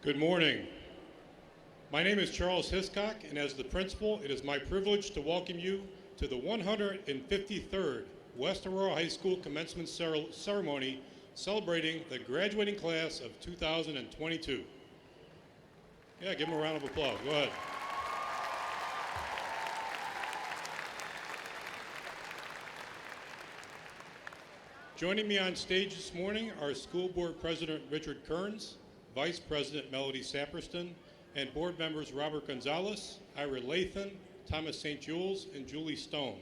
Good morning. My name is Charles Hiscock, and as the principal, it is my privilege to welcome you to the 153rd West Aurora High School Commencement Ceremony celebrating the graduating class of 2022. Yeah, give them a round of applause. Go ahead. Joining me on stage this morning are School Board President Richard Kearns, Vice President Melody Saperston, and board members Robert Gonzalez, Ira Lathan, Thomas St. Jules, and Julie Stone.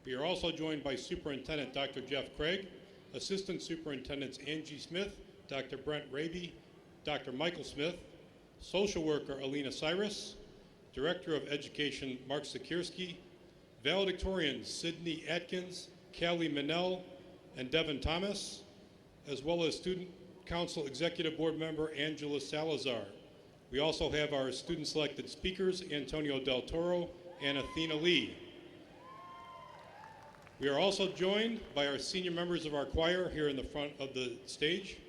We are also joined by Superintendent Dr. Jeff Craig, Assistant Superintendents Angie Smith, Dr. Brent Raby, Dr. Michael Smith, Social Worker Alina Cyrus, Director of Education Mark Sikierski, Valedictorians Sydney Atkins, Callie Minnell, and Devin Thomas, as well as Student Council Executive Board Member Angela Salazar. We also have our student-selected speakers, Antonio Del Toro and Athena Lee. We are also joined by our senior members of our choir here in the front of the stage.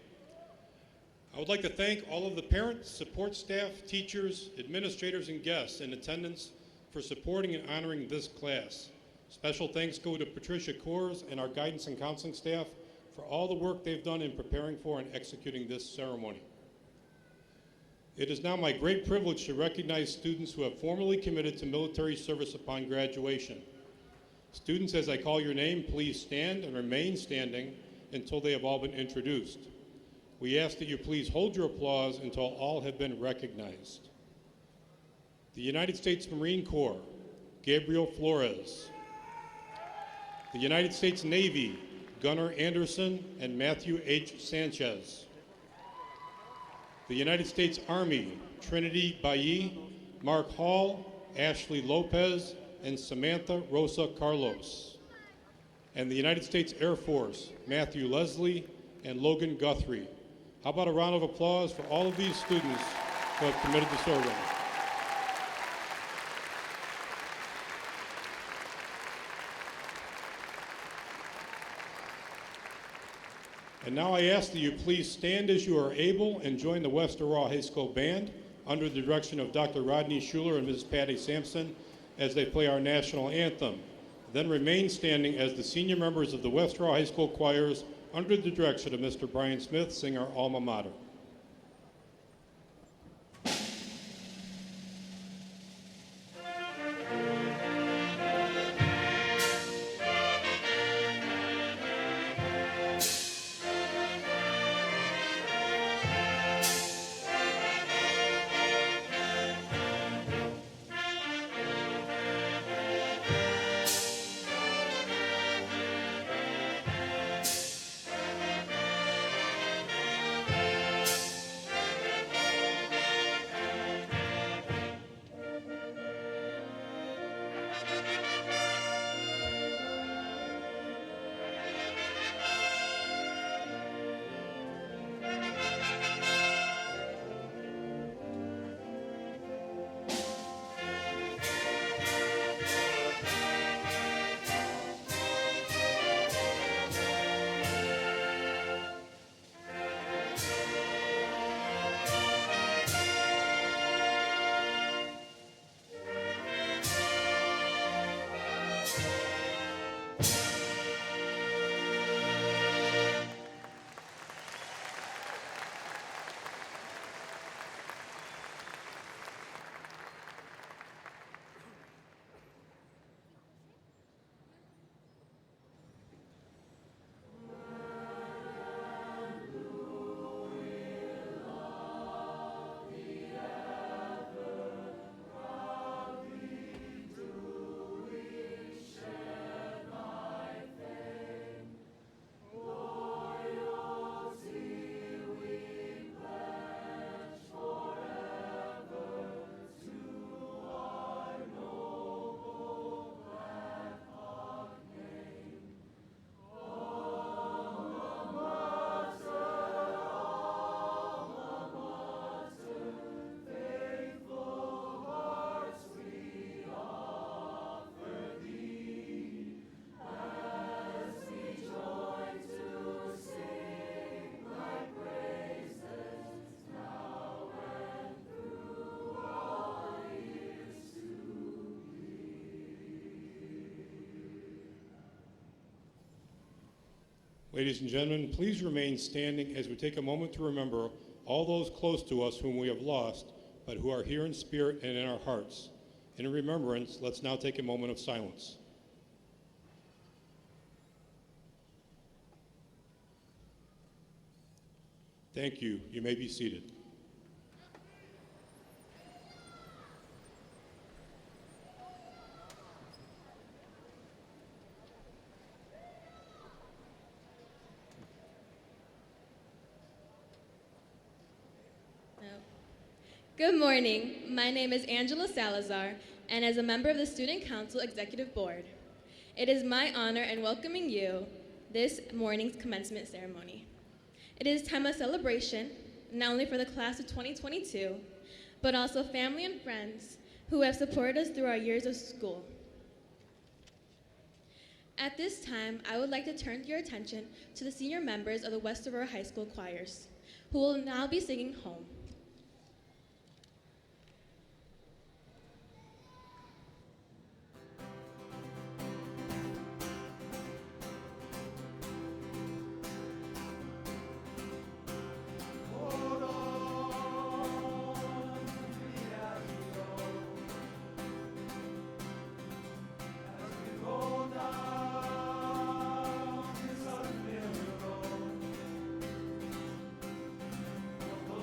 I would like to thank all of the parents, support staff, teachers, administrators, and guests in attendance for supporting and honoring this class. Special thanks go to Patricia Coors and our guidance and counseling staff for all the work they've done in preparing for and executing this ceremony. It is now my great privilege to recognize students who have formally committed to military service upon graduation. Students, as I call your name, please stand and remain standing until they have all been introduced. We ask that you please hold your applause until all have been recognized. The United States Marine Corps, Gabriel Flores. The United States Navy, Gunnar Anderson and Matthew H. Sanchez. The United States Army, Trinity Bailly, Mark Hall, Ashley Lopez, and Samantha Rosa Carlos. And the United States Air Force, Matthew Leslie and Logan Guthrie. How about a round of applause for all of these students who have committed to serving? And now I ask that you please stand as you are able and join the West Aurora High School Band under the direction of Dr. Rodney Schuler and Mrs. Patty Sampson as they play our national anthem. Then remain standing as the senior members of the West Aurora High School choirs under the direction of Mr. Brian Smith sing our alma mater. Ladies and gentlemen, please remain standing as we take a moment to remember all those close to us whom we have lost, but who are here in spirit and in our hearts. In remembrance, let's now take a moment of silence. Thank you. You may be seated. Good morning. My name is Angela Salazar, and as a member of the Student Council Executive Board, it is my honor in welcoming you this morning's commencement ceremony. It is a time of celebration, not only for the class of 2022, but also family and friends who have supported us through our years of school. At this time, I would like to turn your attention to the senior members of the West Aurora High School choirs, who will now be singing Home.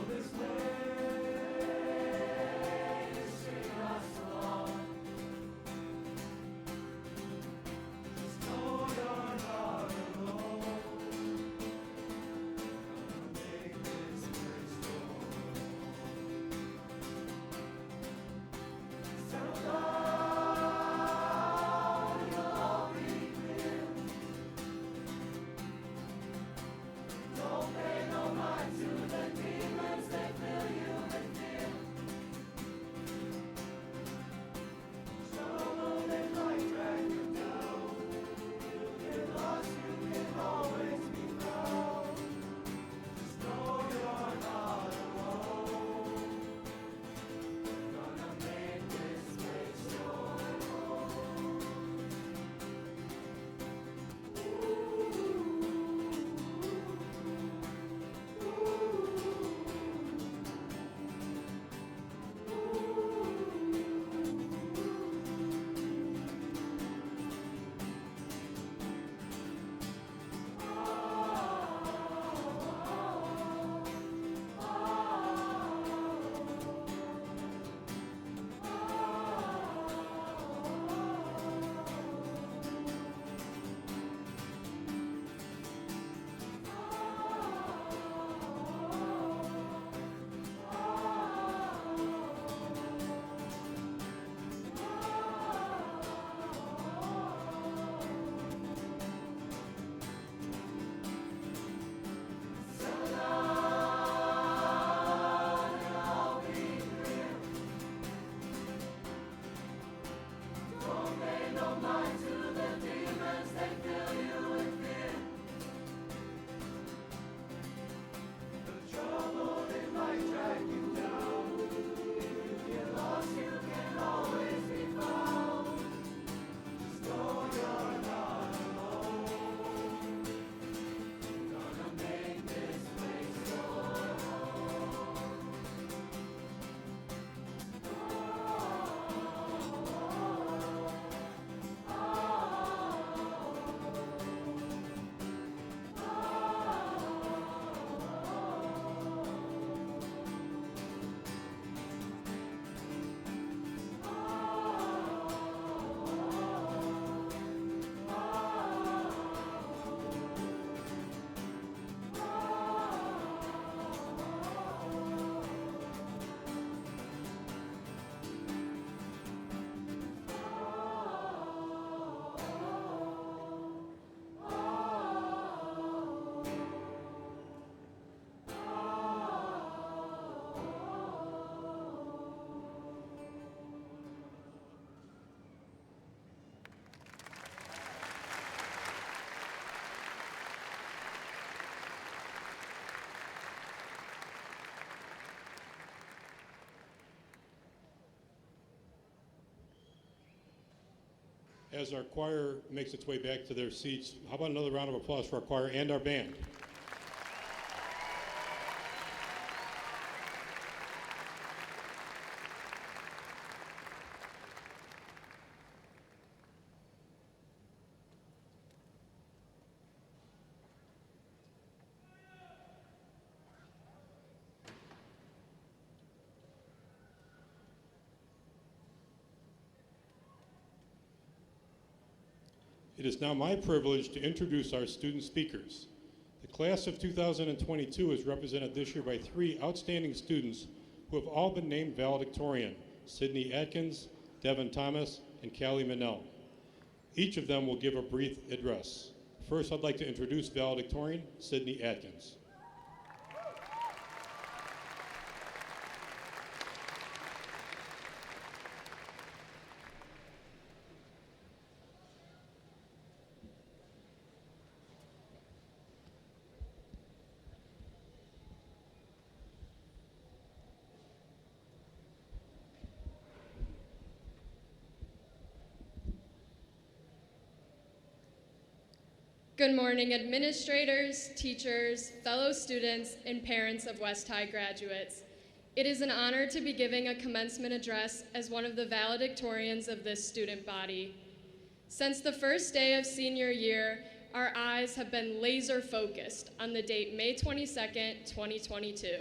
This way. as our choir makes its way back to their seats, how about another round of applause for our choir and our band? It is now my privilege to introduce our student speakers. The class of 2022 is represented this year by 3 outstanding students who have all been named valedictorian: Sydney Atkins, Devin Thomas, and Callie Manell. Each of them will give a brief address. First, I'd like to introduce valedictorian Sydney Atkins. Good morning, administrators, teachers, fellow students, and parents of West High graduates. It is an honor to be giving a commencement address as one of the valedictorians of this student body. Since the first day of senior year, our eyes have been laser focused on the date May 22nd, 2022.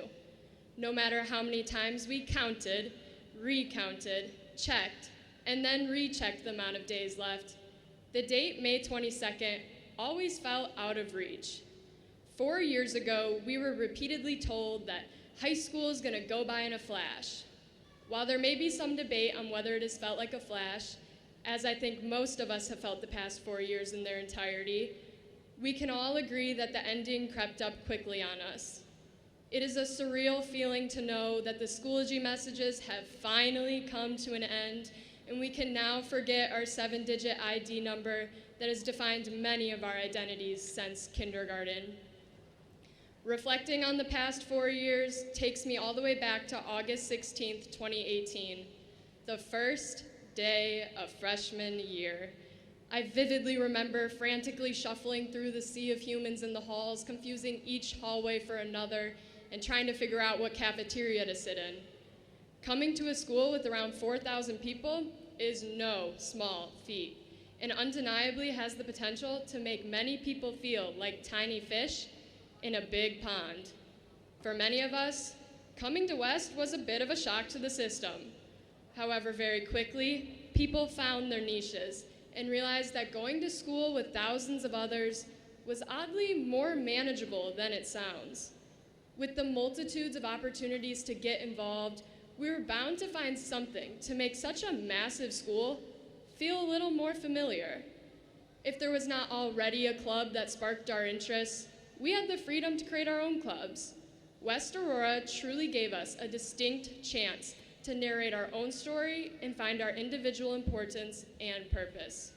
No matter how many times we counted, recounted, checked, and then rechecked the amount of days left, the date May 22nd always felt out of reach. 4 years ago, we were repeatedly told that high school is going to go by in a flash. While there may be some debate on whether it has felt like a flash, as I think most of us have felt the past 4 years in their entirety, we can all agree that the ending crept up quickly on us. It is a surreal feeling to know that the Schoology messages have finally come to an end, and we can now forget our 7-digit ID number that has defined many of our identities since kindergarten. Reflecting on the past 4 years takes me all the way back to August 16th, 2018, the first day of freshman year. I vividly remember frantically shuffling through the sea of humans in the halls, confusing each hallway for another, and trying to figure out what cafeteria to sit in. Coming to a school with around 4,000 people is no small feat, and undeniably has the potential to make many people feel like tiny fish in a big pond. For many of us, coming to West was a bit of a shock to the system. However, very quickly, people found their niches and realized that going to school with thousands of others was oddly more manageable than it sounds. With the multitudes of opportunities to get involved, we were bound to find something to make such a massive school feel a little more familiar. If there was not already a club that sparked our interests, we had the freedom to create our own clubs. West Aurora truly gave us a distinct chance to narrate our own story and find our individual importance and purpose.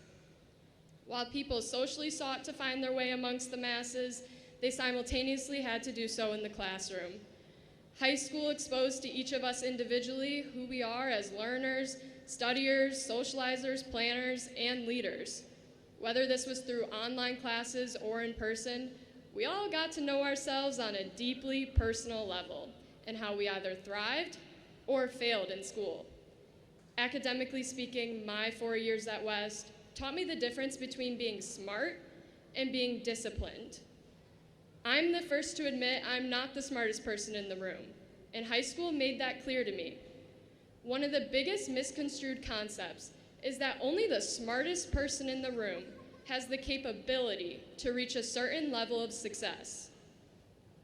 While people socially sought to find their way amongst the masses, they simultaneously had to do so in the classroom. High school exposed to each of us individually who we are as learners, studiers, socializers, planners, and leaders. Whether this was through online classes or in person, we all got to know ourselves on a deeply personal level and how we either thrived or failed in school. Academically speaking, my 4 years at West taught me the difference between being smart and being disciplined. I'm the first to admit I'm not the smartest person in the room, and high school made that clear to me. One of the biggest misconstrued concepts is that only the smartest person in the room has the capability to reach a certain level of success.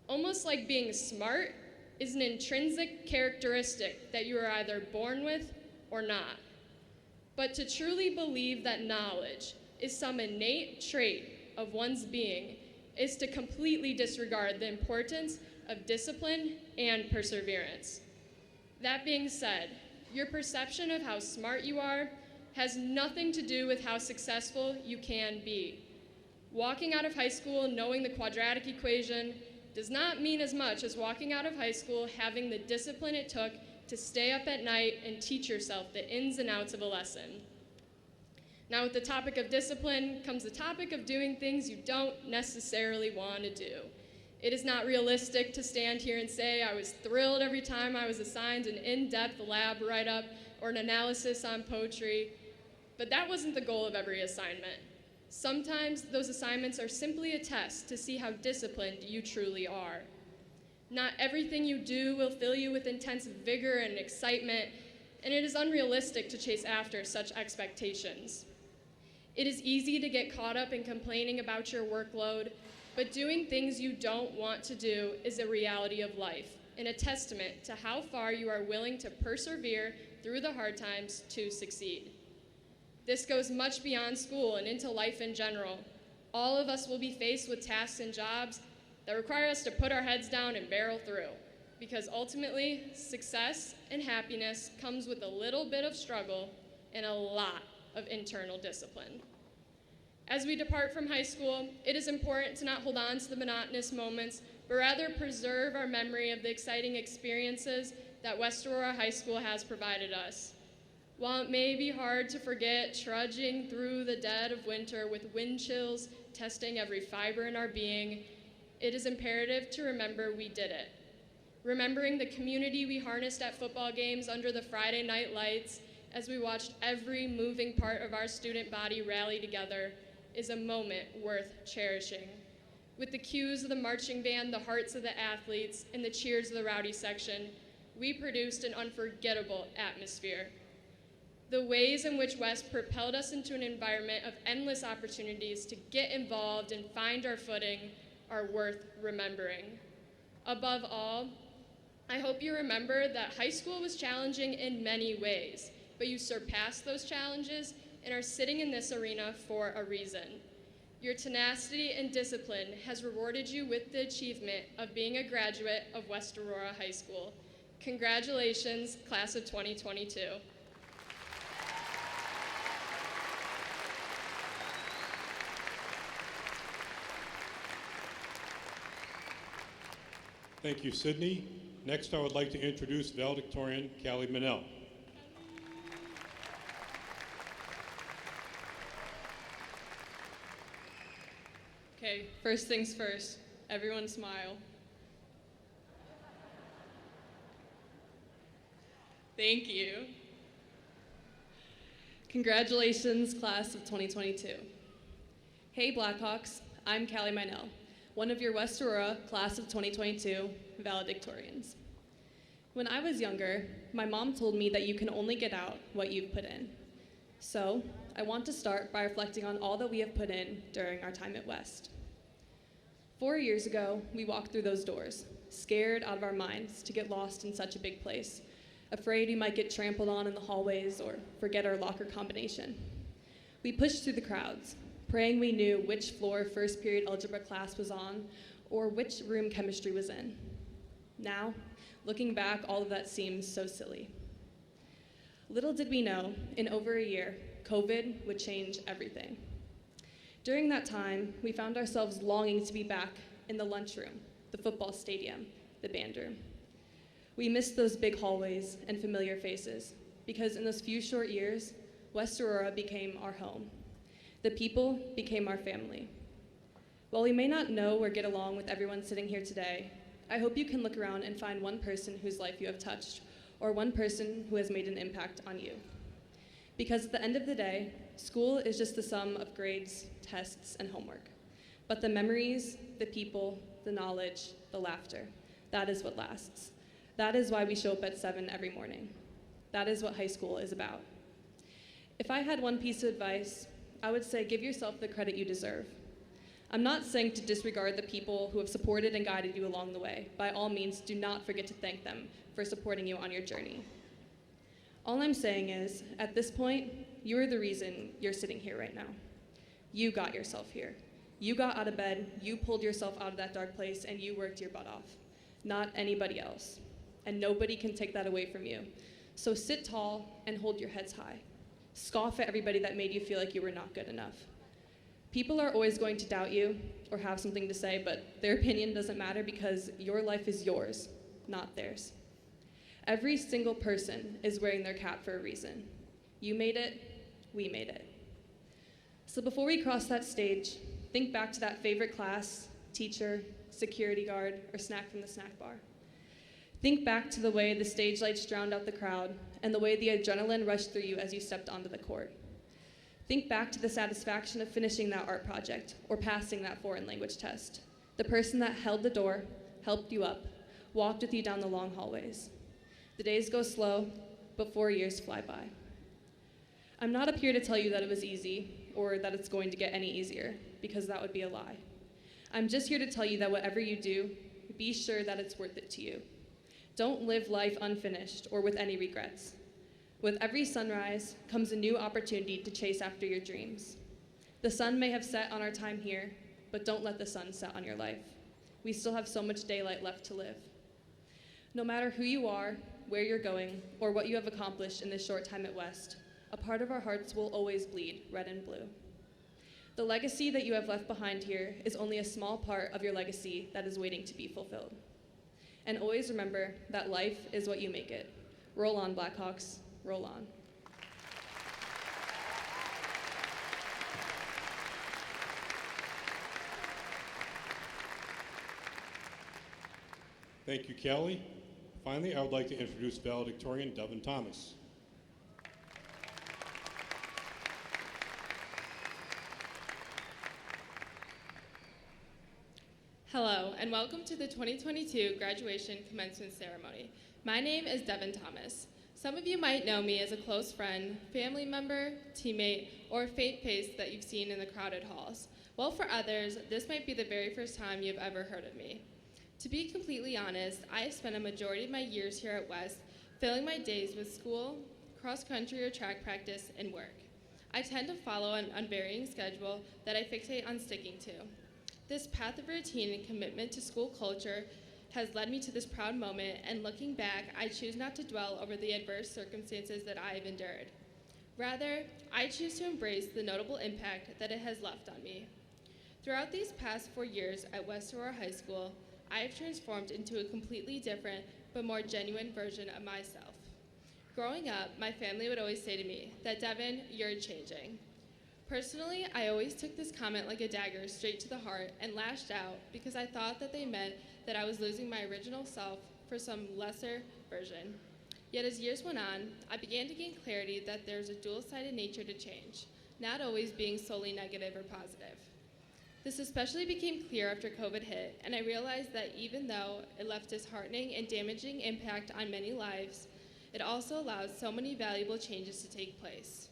Almost like being smart is an intrinsic characteristic that you are either born with or not. But to truly believe that knowledge is some innate trait of one's being is to completely disregard the importance of discipline and perseverance. That being said, your perception of how smart you are has nothing to do with how successful you can be. Walking out of high school knowing the quadratic equation does not mean as much as walking out of high school having the discipline it took to stay up at night and teach yourself the ins and outs of a lesson. Now, with the topic of discipline comes the topic of doing things you don't necessarily want to do. It is not realistic to stand here and say I was thrilled every time I was assigned an in-depth lab write-up or an analysis on poetry, but that wasn't the goal of every assignment. Sometimes those assignments are simply a test to see how disciplined you truly are. Not everything you do will fill you with intense vigor and excitement, and it is unrealistic to chase after such expectations. It is easy to get caught up in complaining about your workload, but doing things you don't want to do is a reality of life and a testament to how far you are willing to persevere through the hard times to succeed. This goes much beyond school and into life in general. All of us will be faced with tasks and jobs that require us to put our heads down and barrel through, because ultimately, success and happiness comes with a little bit of struggle and a lot of internal discipline. As we depart from high school, it is important to not hold on to the monotonous moments, but rather preserve our memory of the exciting experiences that West Aurora High School has provided us. While it may be hard to forget trudging through the dead of winter with wind chills testing every fiber in our being, it is imperative to remember we did it. Remembering the community we harnessed at football games under the Friday night lights as we watched every moving part of our student body rally together is a moment worth cherishing. With the cues of the marching band, the hearts of the athletes, and the cheers of the rowdy section, we produced an unforgettable atmosphere. The ways in which West propelled us into an environment of endless opportunities to get involved and find our footing are worth remembering. Above all, I hope you remember that high school was challenging in many ways, but you surpassed those challenges and are sitting in this arena for a reason. Your tenacity and discipline has rewarded you with the achievement of being a graduate of West Aurora High School. Congratulations, class of 2022. Thank you, Sydney. Next, I would like to introduce valedictorian Callie Manell. Okay, first things first, everyone smile. Thank you. Congratulations, class of 2022. Hey Blackhawks, I'm Callie Minell, one of your West Aurora class of 2022 valedictorians. When I was younger, my mom told me that you can only get out what you've put in. So, I want to start by reflecting on all that we have put in during our time at West. 4 years ago, we walked through those doors, scared out of our minds to get lost in such a big place, afraid we might get trampled on in the hallways or forget our locker combination. We pushed through the crowds, praying we knew which floor first period algebra class was on or which room chemistry was in. Now, looking back, all of that seems so silly. Little did we know, in over a year, COVID would change everything. During that time, we found ourselves longing to be back in the lunchroom, the football stadium, the band room. We missed those big hallways and familiar faces, because in those few short years, West Aurora became our home. The people became our family. While we may not know or get along with everyone sitting here today, I hope you can look around and find one person whose life you have touched, or one person who has made an impact on you. Because at the end of the day, school is just the sum of grades, tests, and homework. But the memories, the people, the knowledge, the laughter, that is what lasts. That is why we show up at 7 every morning. That is what high school is about. If I had one piece of advice, I would say give yourself the credit you deserve. I'm not saying to disregard the people who have supported and guided you along the way. By all means, do not forget to thank them for supporting you on your journey. All I'm saying is, at this point, you are the reason you're sitting here right now. You got yourself here. You got out of bed, you pulled yourself out of that dark place, and you worked your butt off. Not anybody else. And nobody can take that away from you. So sit tall and hold your heads high. Scoff at everybody that made you feel like you were not good enough. People are always going to doubt you or have something to say, but their opinion doesn't matter because your life is yours, not theirs. Every single person is wearing their cap for a reason. You made it, we made it. So before we cross that stage, think back to that favorite class, teacher, security guard, or snack from the snack bar. Think back to the way the stage lights drowned out the crowd and the way the adrenaline rushed through you as you stepped onto the court. Think back to the satisfaction of finishing that art project or passing that foreign language test. The person that held the door, helped you up, walked with you down the long hallways. The days go slow, but 4 years fly by. I'm not up here to tell you that it was easy or that it's going to get any easier, because that would be a lie. I'm just here to tell you that whatever you do, be sure that it's worth it to you. Don't live life unfinished or with any regrets. With every sunrise comes a new opportunity to chase after your dreams. The sun may have set on our time here, but don't let the sun set on your life. We still have so much daylight left to live. No matter who you are, where you're going, or what you have accomplished in this short time at West, a part of our hearts will always bleed red and blue. The legacy that you have left behind here is only a small part of your legacy that is waiting to be fulfilled. And always remember that life is what you make it. Roll on, Blackhawks, roll on. Thank you, Callie. Finally, I would like to introduce valedictorian Devin Thomas. Hello, and welcome to the 2022 graduation commencement ceremony. My name is Devin Thomas. Some of you might know me as a close friend, family member, teammate, or faint face that you've seen in the crowded halls. While for others, this might be the very first time you've ever heard of me. To be completely honest, I have spent a majority of my years here at West filling my days with school, cross-country or track practice, and work. I tend to follow an unvarying schedule that I fixate on sticking to. This path of routine and commitment to school culture has led me to this proud moment, and looking back, I choose not to dwell over the adverse circumstances that I have endured. Rather, I choose to embrace the notable impact that it has left on me. Throughout these past 4 years at West Aurora High School, I have transformed into a completely different but more genuine version of myself. Growing up, my family would always say to me that, "Devin, you're changing." Personally, I always took this comment like a dagger straight to the heart and lashed out because I thought that they meant that I was losing my original self for some lesser version. Yet as years went on, I began to gain clarity that there's a dual-sided nature to change, not always being solely negative or positive. This especially became clear after COVID hit, and I realized that even though it left a disheartening and damaging impact on many lives, it also allowed so many valuable changes to take place.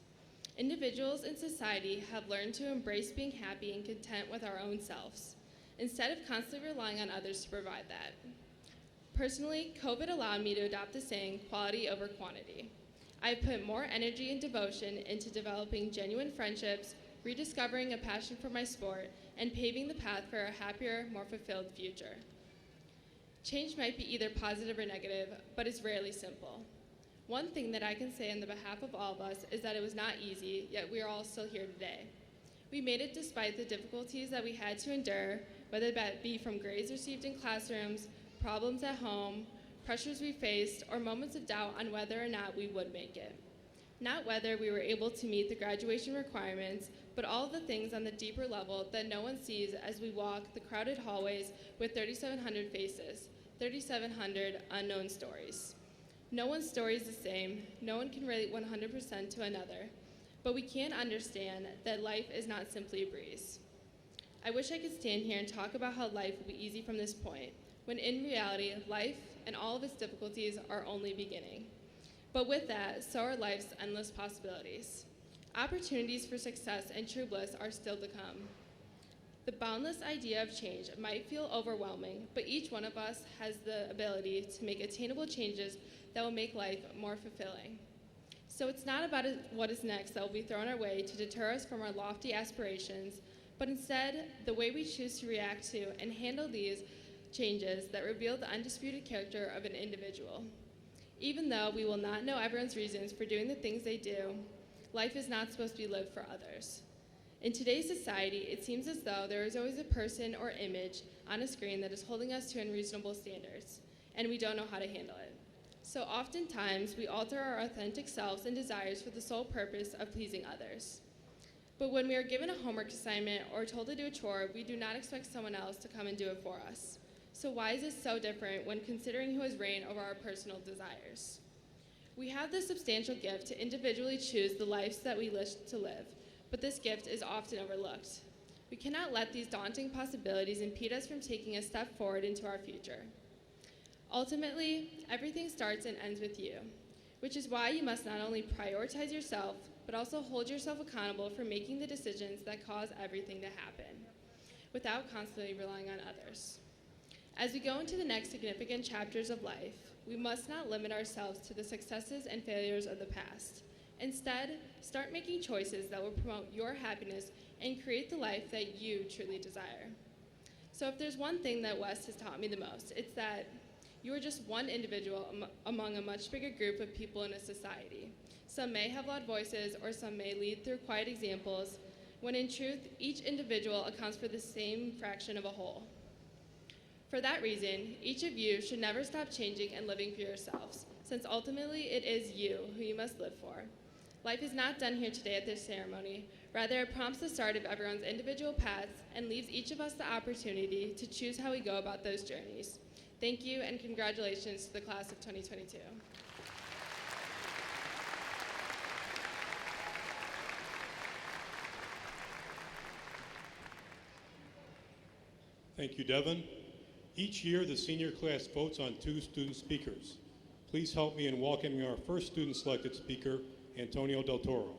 Individuals in society have learned to embrace being happy and content with our own selves, instead of constantly relying on others to provide that. Personally, COVID allowed me to adopt the saying, quality over quantity. I've put more energy and devotion into developing genuine friendships, rediscovering a passion for my sport, and paving the path for a happier, more fulfilled future. Change might be either positive or negative, but it's rarely simple. One thing that I can say on the behalf of all of us is that it was not easy, yet we are all still here today. We made it despite the difficulties that we had to endure, whether that be from grades received in classrooms, problems at home, pressures we faced, or moments of doubt on whether or not we would make it. Not whether we were able to meet the graduation requirements, but all of the things on the deeper level that no one sees as we walk the crowded hallways with 3,700 faces, 3,700 unknown stories. No one's story is the same. No one can relate 100% to another. But we can understand that life is not simply a breeze. I wish I could stand here and talk about how life will be easy from this point, when in reality, life and all of its difficulties are only beginning. But with that, so are life's endless possibilities. Opportunities for success and true bliss are still to come. The boundless idea of change might feel overwhelming, but each one of us has the ability to make attainable changes that will make life more fulfilling. So it's not about what is next that will be thrown our way to deter us from our lofty aspirations, but instead the way we choose to react to and handle these changes that reveal the undisputed character of an individual. Even though we will not know everyone's reasons for doing the things they do, life is not supposed to be lived for others. In today's society, it seems as though there is always a person or image on a screen that is holding us to unreasonable standards, and we don't know how to handle it. So oftentimes, we alter our authentic selves and desires for the sole purpose of pleasing others. But when we are given a homework assignment or told to do a chore, we do not expect someone else to come and do it for us. So why is this so different when considering who has reign over our personal desires? We have the substantial gift to individually choose the lives that we wish to live, but this gift is often overlooked. We cannot let these daunting possibilities impede us from taking a step forward into our future. Ultimately, everything starts and ends with you, which is why you must not only prioritize yourself, but also hold yourself accountable for making the decisions that cause everything to happen, without constantly relying on others. As we go into the next significant chapters of life, we must not limit ourselves to the successes and failures of the past. Instead, start making choices that will promote your happiness and create the life that you truly desire. So if there's one thing that WAHS has taught me the most, it's that you are just one individual among a much bigger group of people in a society. Some may have loud voices, or some may lead through quiet examples, when in truth, each individual accounts for the same fraction of a whole. For that reason, each of you should never stop changing and living for yourselves, since ultimately it is you who you must live for. Life is not done here today at this ceremony. Rather, it prompts the start of everyone's individual paths and leaves each of us the opportunity to choose how we go about those journeys. Thank you, and congratulations to the class of 2022. Thank you, Devin. Each year, the senior class votes on 2 student speakers. Please help me in welcoming our first student-selected speaker, Antonio Del Toro.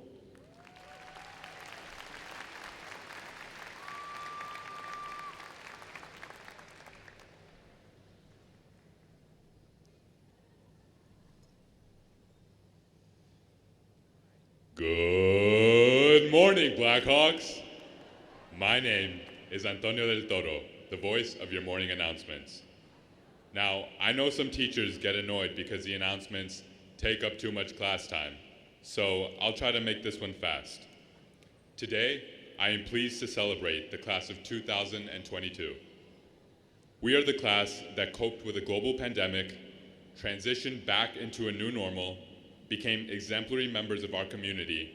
Good morning, Blackhawks. My name is Antonio Del Toro, the voice of your morning announcements. Now, I know some teachers get annoyed because the announcements take up too much class time, so I'll try to make this one fast. Today, I am pleased to celebrate the class of 2022. We are the class that coped with a global pandemic, transitioned back into a new normal, became exemplary members of our community,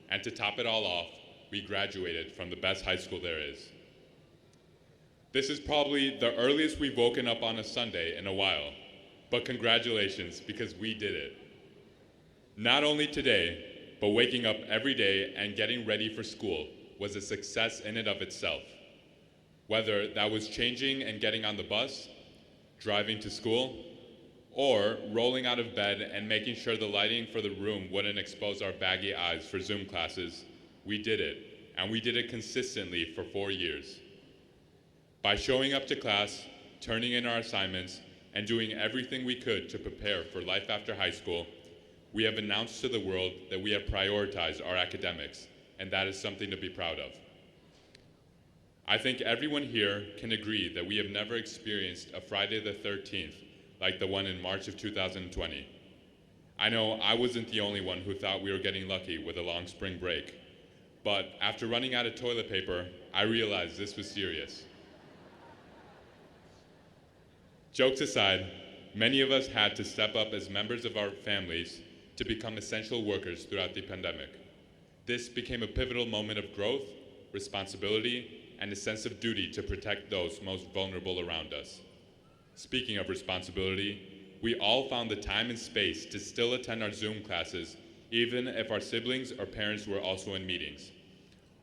and to top it all off, we graduated from the best high school there is. This is probably the earliest we've woken up on a Sunday in a while, but congratulations, because we did it. Not only today, but waking up every day and getting ready for school was a success in and of itself. Whether that was changing and getting on the bus, driving to school, or rolling out of bed and making sure the lighting for the room wouldn't expose our baggy eyes for Zoom classes, we did it, and we did it consistently for 4 years. By showing up to class, turning in our assignments, and doing everything we could to prepare for life after high school, we have announced to the world that we have prioritized our academics, and that is something to be proud of. I think everyone here can agree that we have never experienced a Friday the 13th like the one in March of 2020. I know I wasn't the only one who thought we were getting lucky with a long spring break, but after running out of toilet paper, I realized this was serious. Jokes aside, many of us had to step up as members of our families to become essential workers throughout the pandemic. This became a pivotal moment of growth, responsibility, and a sense of duty to protect those most vulnerable around us. Speaking of responsibility, we all found the time and space to still attend our Zoom classes, even if our siblings or parents were also in meetings.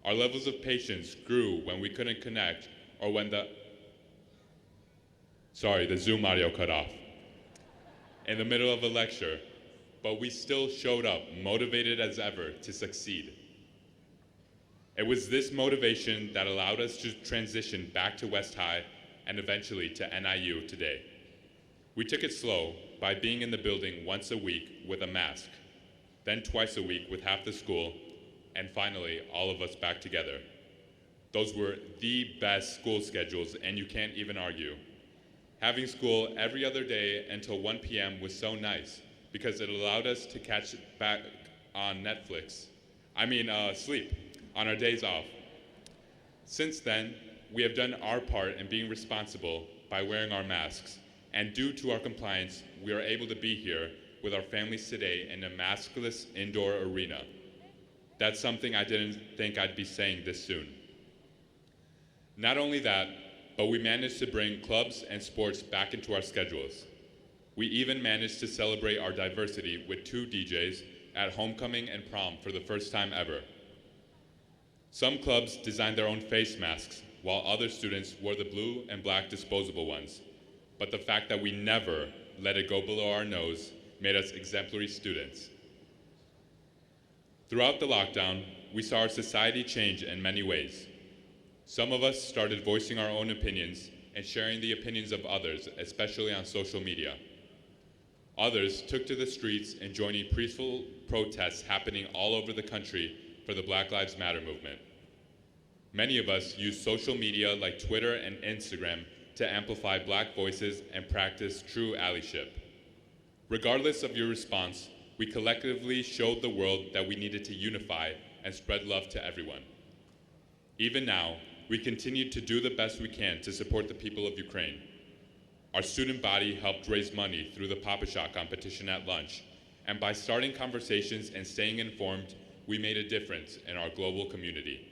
Our levels of patience grew when we couldn't connect or when the Zoom audio cut off in the middle of a lecture, but we still showed up, motivated as ever to succeed. It was this motivation that allowed us to transition back to West High and eventually to NIU today. We took it slow by being in the building once a week with a mask, then twice a week with half the school, and finally, all of us back together. Those were the best school schedules, and you can't even argue. Having school every other day until 1 p.m. was so nice because it allowed us to catch back on sleep on our days off. Since then, we have done our part in being responsible by wearing our masks, and due to our compliance, we are able to be here with our families today in a maskless indoor arena. That's something I didn't think I'd be saying this soon. Not only that, but we managed to bring clubs and sports back into our schedules. We even managed to celebrate our diversity with 2 DJs at homecoming and prom for the first time ever. Some clubs designed their own face masks, while other students wore the blue and black disposable ones. But the fact that we never let it go below our nose made us exemplary students. Throughout the lockdown, we saw our society change in many ways. Some of us started voicing our own opinions and sharing the opinions of others, especially on social media. Others took to the streets and joining peaceful protests happening all over the country for the Black Lives Matter movement. Many of us use social media like Twitter and Instagram to amplify Black voices and practice true allyship. Regardless of your response, we collectively showed the world that we needed to unify and spread love to everyone. Even now, we continue to do the best we can to support the people of Ukraine. Our student body helped raise money through the Papa Shot competition at lunch, and by starting conversations and staying informed, we made a difference in our global community.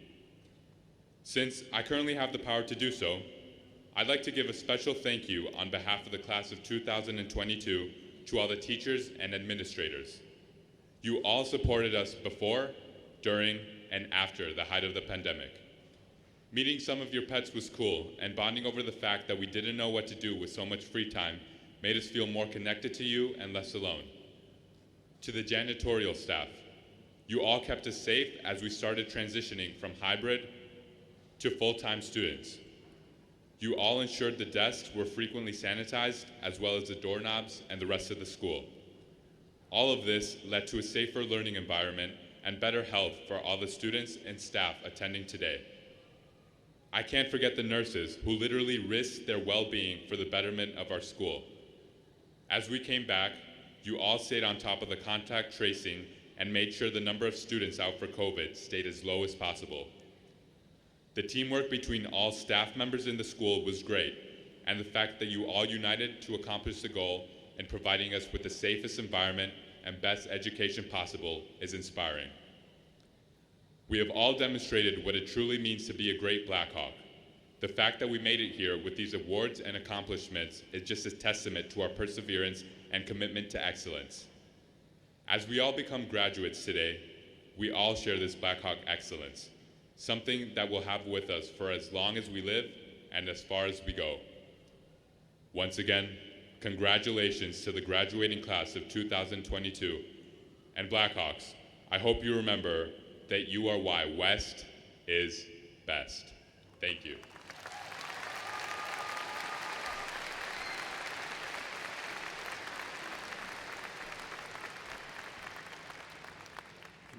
Since I currently have the power to do so, I'd like to give a special thank you on behalf of the class of 2022 to all the teachers and administrators. You all supported us before, during, and after the height of the pandemic. Meeting some of your pets was cool, and bonding over the fact that we didn't know what to do with so much free time made us feel more connected to you and less alone. To the janitorial staff, you all kept us safe as we started transitioning from hybrid to full-time students. You all ensured the desks were frequently sanitized, as well as the doorknobs and the rest of the school. All of this led to a safer learning environment and better health for all the students and staff attending today. I can't forget the nurses who literally risked their well-being for the betterment of our school. As we came back, you all stayed on top of the contact tracing and made sure the number of students out for COVID stayed as low as possible. The teamwork between all staff members in the school was great, and the fact that you all united to accomplish the goal in providing us with the safest environment and best education possible is inspiring. We have all demonstrated what it truly means to be a great Blackhawk. The fact that we made it here with these awards and accomplishments is just a testament to our perseverance and commitment to excellence. As we all become graduates today, we all share this Blackhawk excellence, something that we'll have with us for as long as we live and as far as we go. Once again, congratulations to the graduating class of 2022. And Blackhawks, I hope you remember that you are why West is best. Thank you.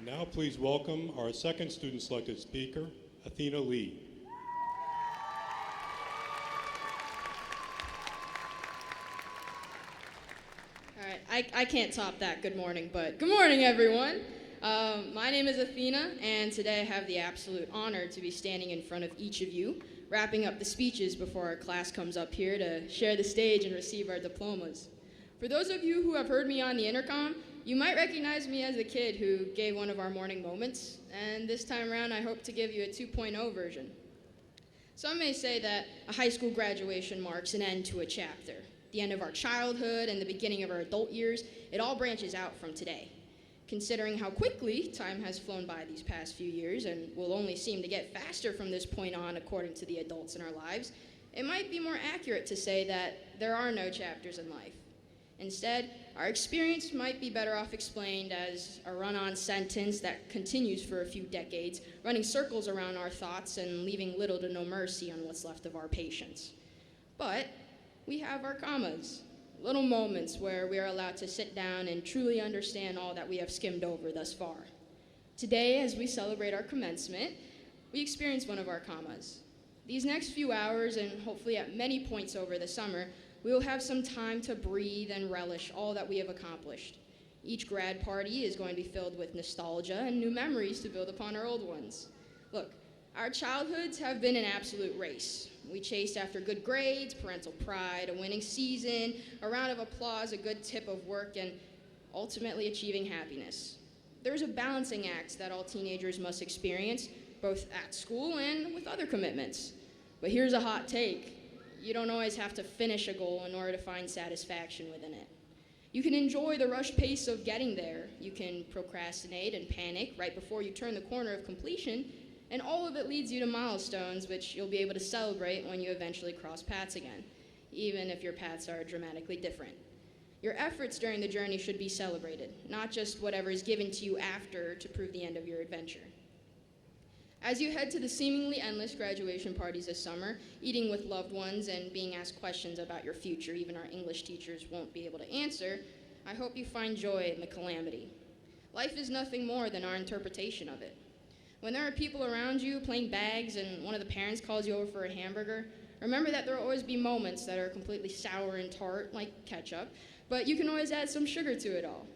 Now please welcome our second student selected speaker, Athena Lee. All right, I can't top that good morning, but good morning, everyone. My name is Athena, and today I have the absolute honor to be standing in front of each of you, wrapping up the speeches before our class comes up here to share the stage and receive our diplomas. For those of you who have heard me on the intercom, you might recognize me as the kid who gave one of our morning moments, and this time around I hope to give you a 2.0 version. Some may say that a high school graduation marks an end to a chapter. The end of our childhood and the beginning of our adult years, it all branches out from today. Considering how quickly time has flown by these past few years and will only seem to get faster from this point on according to the adults in our lives, it might be more accurate to say that there are no chapters in life. Instead, our experience might be better off explained as a run-on sentence that continues for a few decades, running circles around our thoughts and leaving little to no mercy on what's left of our patience. But we have our commas, little moments where we are allowed to sit down and truly understand all that we have skimmed over thus far. Today, as we celebrate our commencement, we experience one of our commas. These next few hours, and hopefully at many points over the summer, we will have some time to breathe and relish all that we have accomplished. Each grad party is going to be filled with nostalgia and new memories to build upon our old ones. Look, our childhoods have been an absolute race. We chased after good grades, parental pride, a winning season, a round of applause, a good tip of work, and ultimately achieving happiness. There's a balancing act that all teenagers must experience, both at school and with other commitments. But here's a hot take. You don't always have to finish a goal in order to find satisfaction within it. You can enjoy the rush pace of getting there. You can procrastinate and panic right before you turn the corner of completion, and all of it leads you to milestones which you'll be able to celebrate when you eventually cross paths again, even if your paths are dramatically different. Your efforts during the journey should be celebrated, not just whatever is given to you after to prove the end of your adventure. As you head to the seemingly endless graduation parties this summer, eating with loved ones and being asked questions about your future even our English teachers won't be able to answer, I hope you find joy in the calamity. Life is nothing more than our interpretation of it. When there are people around you playing bags and one of the parents calls you over for a hamburger, remember that there will always be moments that are completely sour and tart, like ketchup, but you can always add some sugar to it all.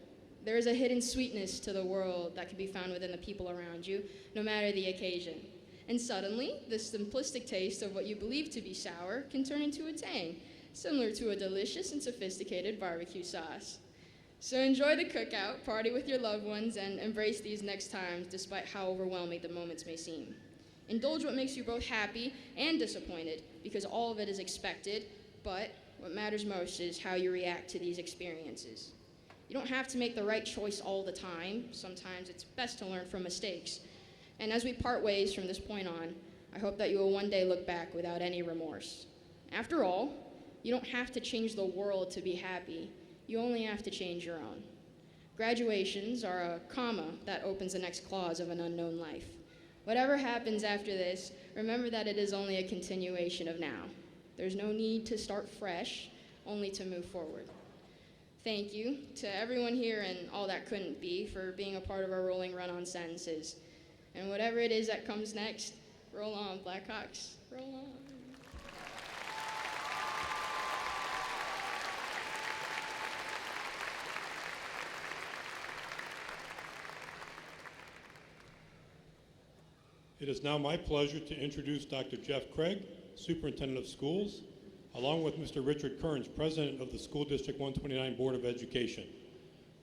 There is a hidden sweetness to the world that can be found within the people around you, no matter the occasion. And suddenly, the simplistic taste of what you believe to be sour can turn into a tang, similar to a delicious and sophisticated barbecue sauce. So enjoy the cookout, party with your loved ones, and embrace these next times despite how overwhelming the moments may seem. Indulge what makes you both happy and disappointed, because all of it is expected, but what matters most is how you react to these experiences. You don't have to make the right choice all the time. Sometimes it's best to learn from mistakes. And as we part ways from this point on, I hope that you will one day look back without any remorse. After all, you don't have to change the world to be happy. You only have to change your own. Graduations are a comma that opens the next clause of an unknown life. Whatever happens after this, remember that it is only a continuation of now. There's no need to start fresh, only to move forward. Thank you to everyone here and all that couldn't be for being a part of our rolling run-on sentences. And whatever it is that comes next, roll on, Blackhawks, roll on. It is now my pleasure to introduce Dr. Jeff Craig, Superintendent of Schools, along with Mr. Richard Kearns, President of the School District 129 Board of Education.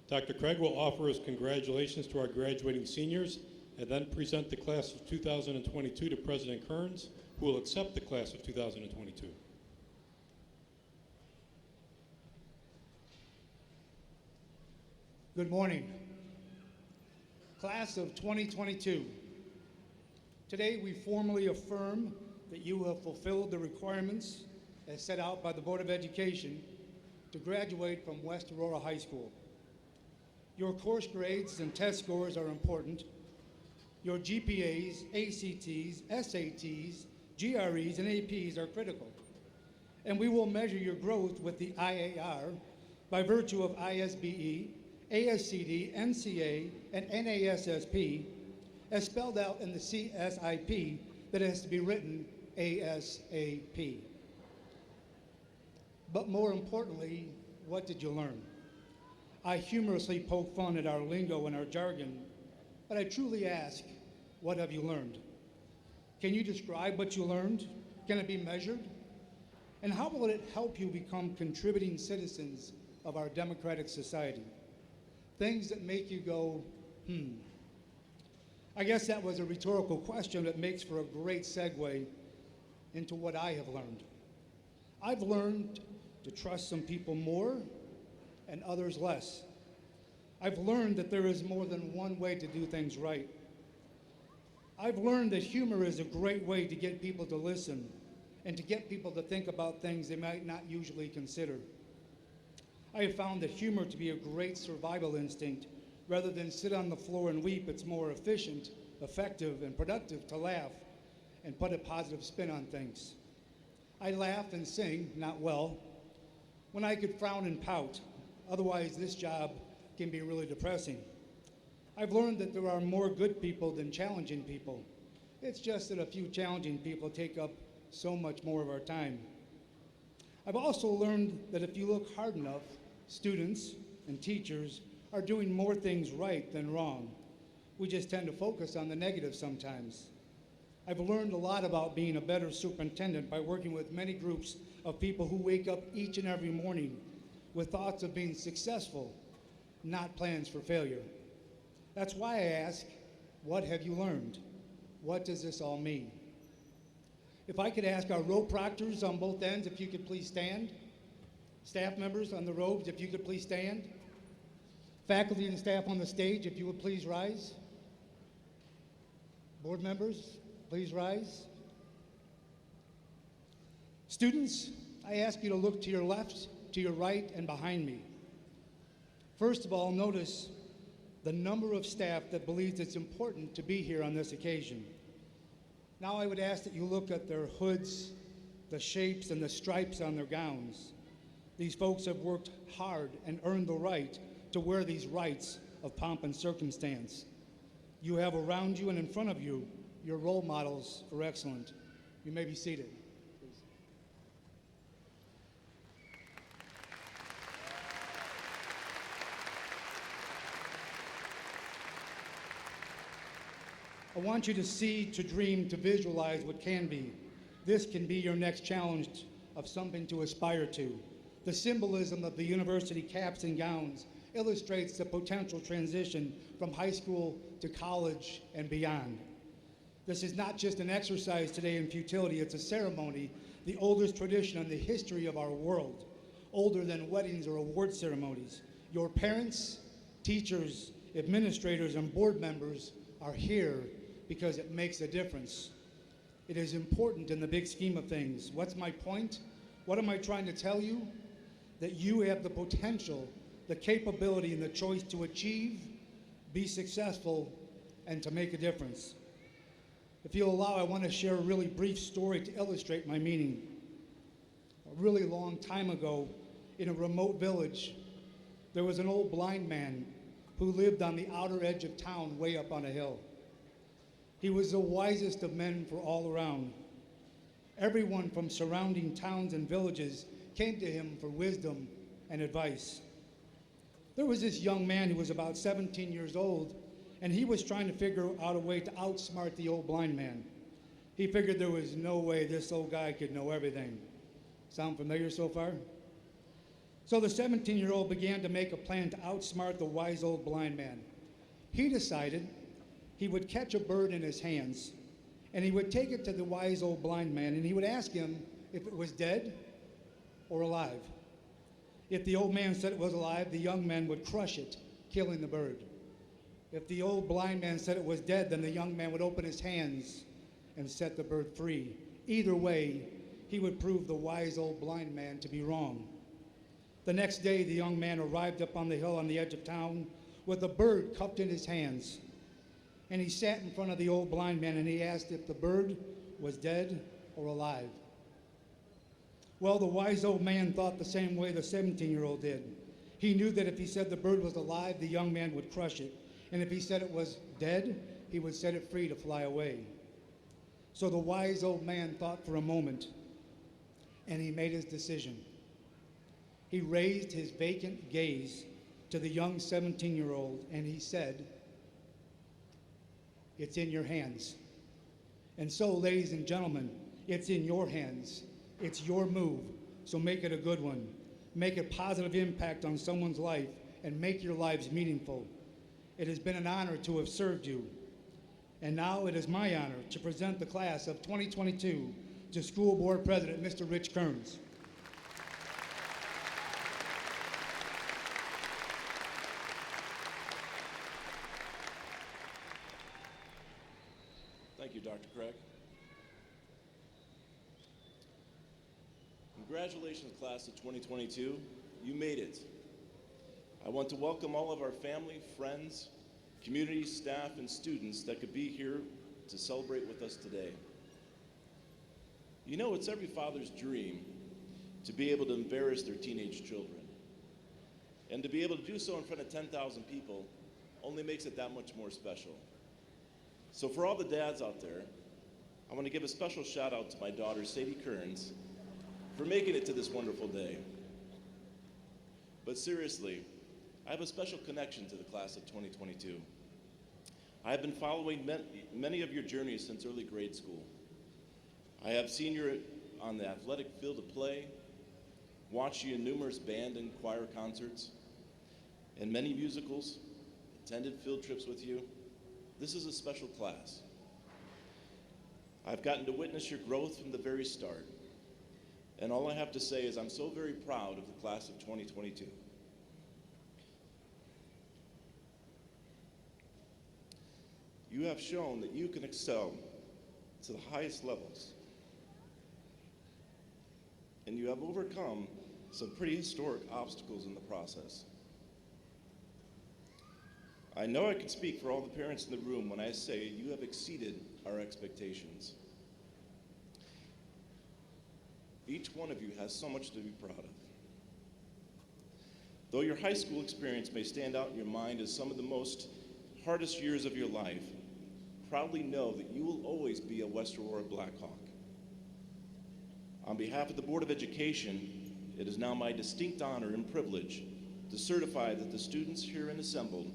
Dr. Craig will offer his congratulations to our graduating seniors and then present the class of 2022 to President Kearns, who will accept the class of 2022. Good morning. Class of 2022. Today we formally affirm that you have fulfilled the requirements as set out by the Board of Education to graduate from West Aurora High School. Your course grades and test scores are important. Your GPAs, ACTs, SATs, GREs, and APs are critical. And we will measure your growth with the IAR by virtue of ISBE, ASCD, NCA, and NASSP, as spelled out in the CSIP that has to be written ASAP. But more importantly, what did you learn? I humorously poke fun at our lingo and our jargon, but I truly ask, what have you learned? Can you describe what you learned? Can it be measured? And how will it help you become contributing citizens of our democratic society? Things that make you go, I guess that was a rhetorical question that makes for a great segue into what I have learned. I've learned to trust some people more and others less. I've learned that there is more than one way to do things right. I've learned that humor is a great way to get people to listen and to get people to think about things they might not usually consider. I have found that humor to be a great survival instinct. Rather than sit on the floor and weep, it's more efficient, effective, and productive to laugh and put a positive spin on things. I laugh and sing, not well, when I could frown and pout. Otherwise, this job can be really depressing. I've learned that there are more good people than challenging people. It's just that a few challenging people take up so much more of our time. I've also learned that if you look hard enough, students and teachers are doing more things right than wrong. We just tend to focus on the negative sometimes. I've learned a lot about being a better superintendent by working with many groups of people who wake up each and every morning with thoughts of being successful, not plans for failure. That's why I ask, what have you learned? What does this all mean? If I could ask our row proctors on both ends if you could please stand. Staff members on the robes, if you could please stand. Faculty and staff on the stage, if you would please rise. Board members, please rise. Students, I ask you to look to your left, to your right, and behind me. First of all, notice the number of staff that believes it's important to be here on this occasion. Now I would ask that you look at their hoods, the shapes, and the stripes on their gowns. These folks have worked hard and earned the right to wear these rights of pomp and circumstance. You have around you and in front of you your role models for excellence. You may be seated. I want you to see, to dream, to visualize what can be. This can be your next challenge of something to aspire to. The symbolism of the university caps and gowns illustrates the potential transition from high school to college and beyond. This is not just an exercise today in futility, it's a ceremony, the oldest tradition in the history of our world, older than weddings or award ceremonies. Your parents, teachers, administrators, and board members are here because it makes a difference. It is important in the big scheme of things. What's my point? What am I trying to tell you? That you have the potential, the capability, and the choice to achieve, be successful, and to make a difference. If you'll allow, I want to share a really brief story to illustrate my meaning. A really long time ago, in a remote village, there was an old blind man who lived on the outer edge of town, way up on a hill. He was the wisest of men for all around. Everyone from surrounding towns and villages came to him for wisdom and advice. There was this young man who was about 17 years old, and he was trying to figure out a way to outsmart the old blind man. He figured there was no way this old guy could know everything. Sound familiar so far? So the 17-year-old began to make a plan to outsmart the wise old blind man. He decided he would catch a bird in his hands, and he would take it to the wise old blind man, and he would ask him if it was dead or alive. If the old man said it was alive, the young man would crush it, killing the bird. If the old blind man said it was dead, then the young man would open his hands and set the bird free. Either way, he would prove the wise old blind man to be wrong. The next day, the young man arrived up on the hill on the edge of town with a bird cupped in his hands. And he sat in front of the old blind man and he asked if the bird was dead or alive. Well, the wise old man thought the same way the 17-year-old did. He knew that if he said the bird was alive, the young man would crush it. And if he said it was dead, he would set it free to fly away. So the wise old man thought for a moment, and he made his decision. He raised his vacant gaze to the young 17-year-old, and he said, "It's in your hands." And so, ladies and gentlemen, it's in your hands. It's your move, so make it a good one. Make a positive impact on someone's life and make your lives meaningful. It has been an honor to have served you. And now it is my honor to present the class of 2022 to School Board President, Mr. Rich Kearns. Thank you, Dr. Craig. Congratulations, class of 2022. You made it. I want to welcome all of our family, friends, community, staff, and students that could be here to celebrate with us today. You know, it's every father's dream to be able to embarrass their teenage children. And to be able to do so in front of 10,000 people only makes it that much more special. So for all the dads out there, I want to give a special shout out to my daughter, Sadie Kearns, for making it to this wonderful day. But seriously, I have a special connection to the class of 2022. I have been following many of your journeys since early grade school. I have seen you on the athletic field of play, watched you in numerous band and choir concerts, and many musicals, attended field trips with you. This is a special class. I've gotten to witness your growth from the very start. And all I have to say is I'm so very proud of the class of 2022. You have shown that you can excel to the highest levels. And you have overcome some pretty historic obstacles in the process. I know I can speak for all the parents in the room when I say you have exceeded our expectations. Each one of you has so much to be proud of. Though your high school experience may stand out in your mind as some of the most hardest years of your life, proudly know that you will always be a West Aurora Blackhawk. On behalf of the Board of Education, it is now my distinct honor and privilege to certify that the students herein assembled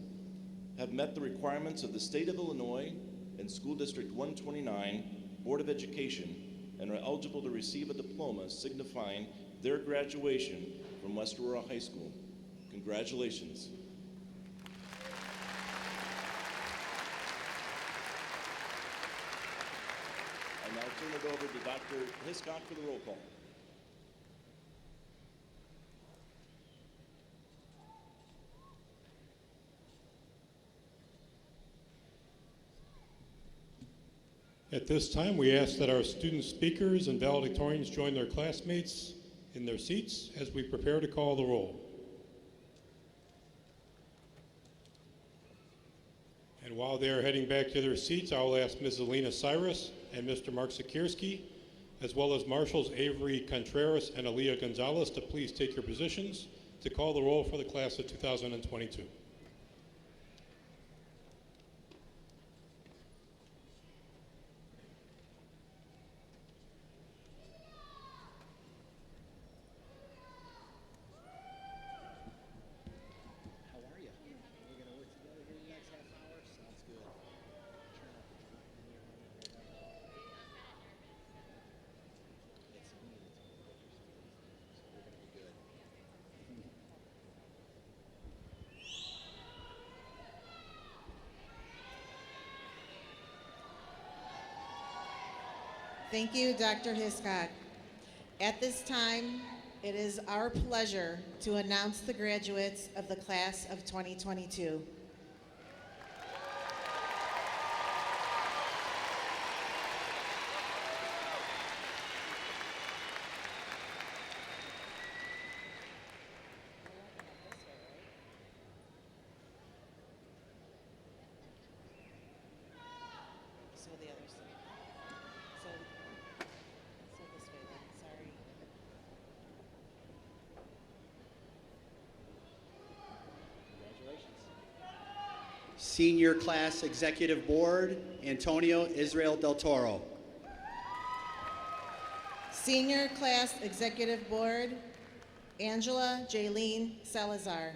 have met the requirements of the State of Illinois and School District 129 Board of Education and are eligible to receive a diploma signifying their graduation from West Aurora High School. Congratulations. I now turn it over to Dr. Hiscock for the roll call. At this time, we ask that our student speakers and valedictorians join their classmates in their seats as we prepare to call the roll. And while they are heading back to their seats, I will ask Ms. Alina Cyrus and Mr. Mark Sikierski, as well as Marshals Avery Contreras and Aaliyah Gonzalez, to please take your positions to call the roll for the class of 2022. Thank you, Dr. Hiscock. At this time, it is our pleasure to announce the graduates of the class of 2022. So the other side. So this way then, sorry. Senior Class Executive Board, Antonio Israel Del Toro. Senior Class Executive Board, Angela Jaylene Salazar.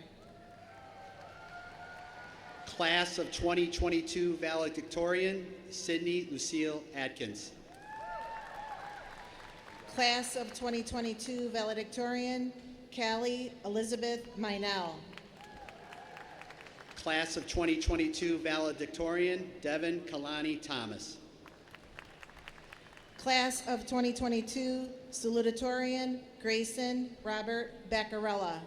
Class of 2022 Valedictorian, Sydney Lucille Atkins. Class of 2022 Valedictorian, Callie Elizabeth Minell. Class of 2022 Valedictorian, Devin Kalani Thomas. Class of 2022 Salutatorian, Grayson Robert Beccarella.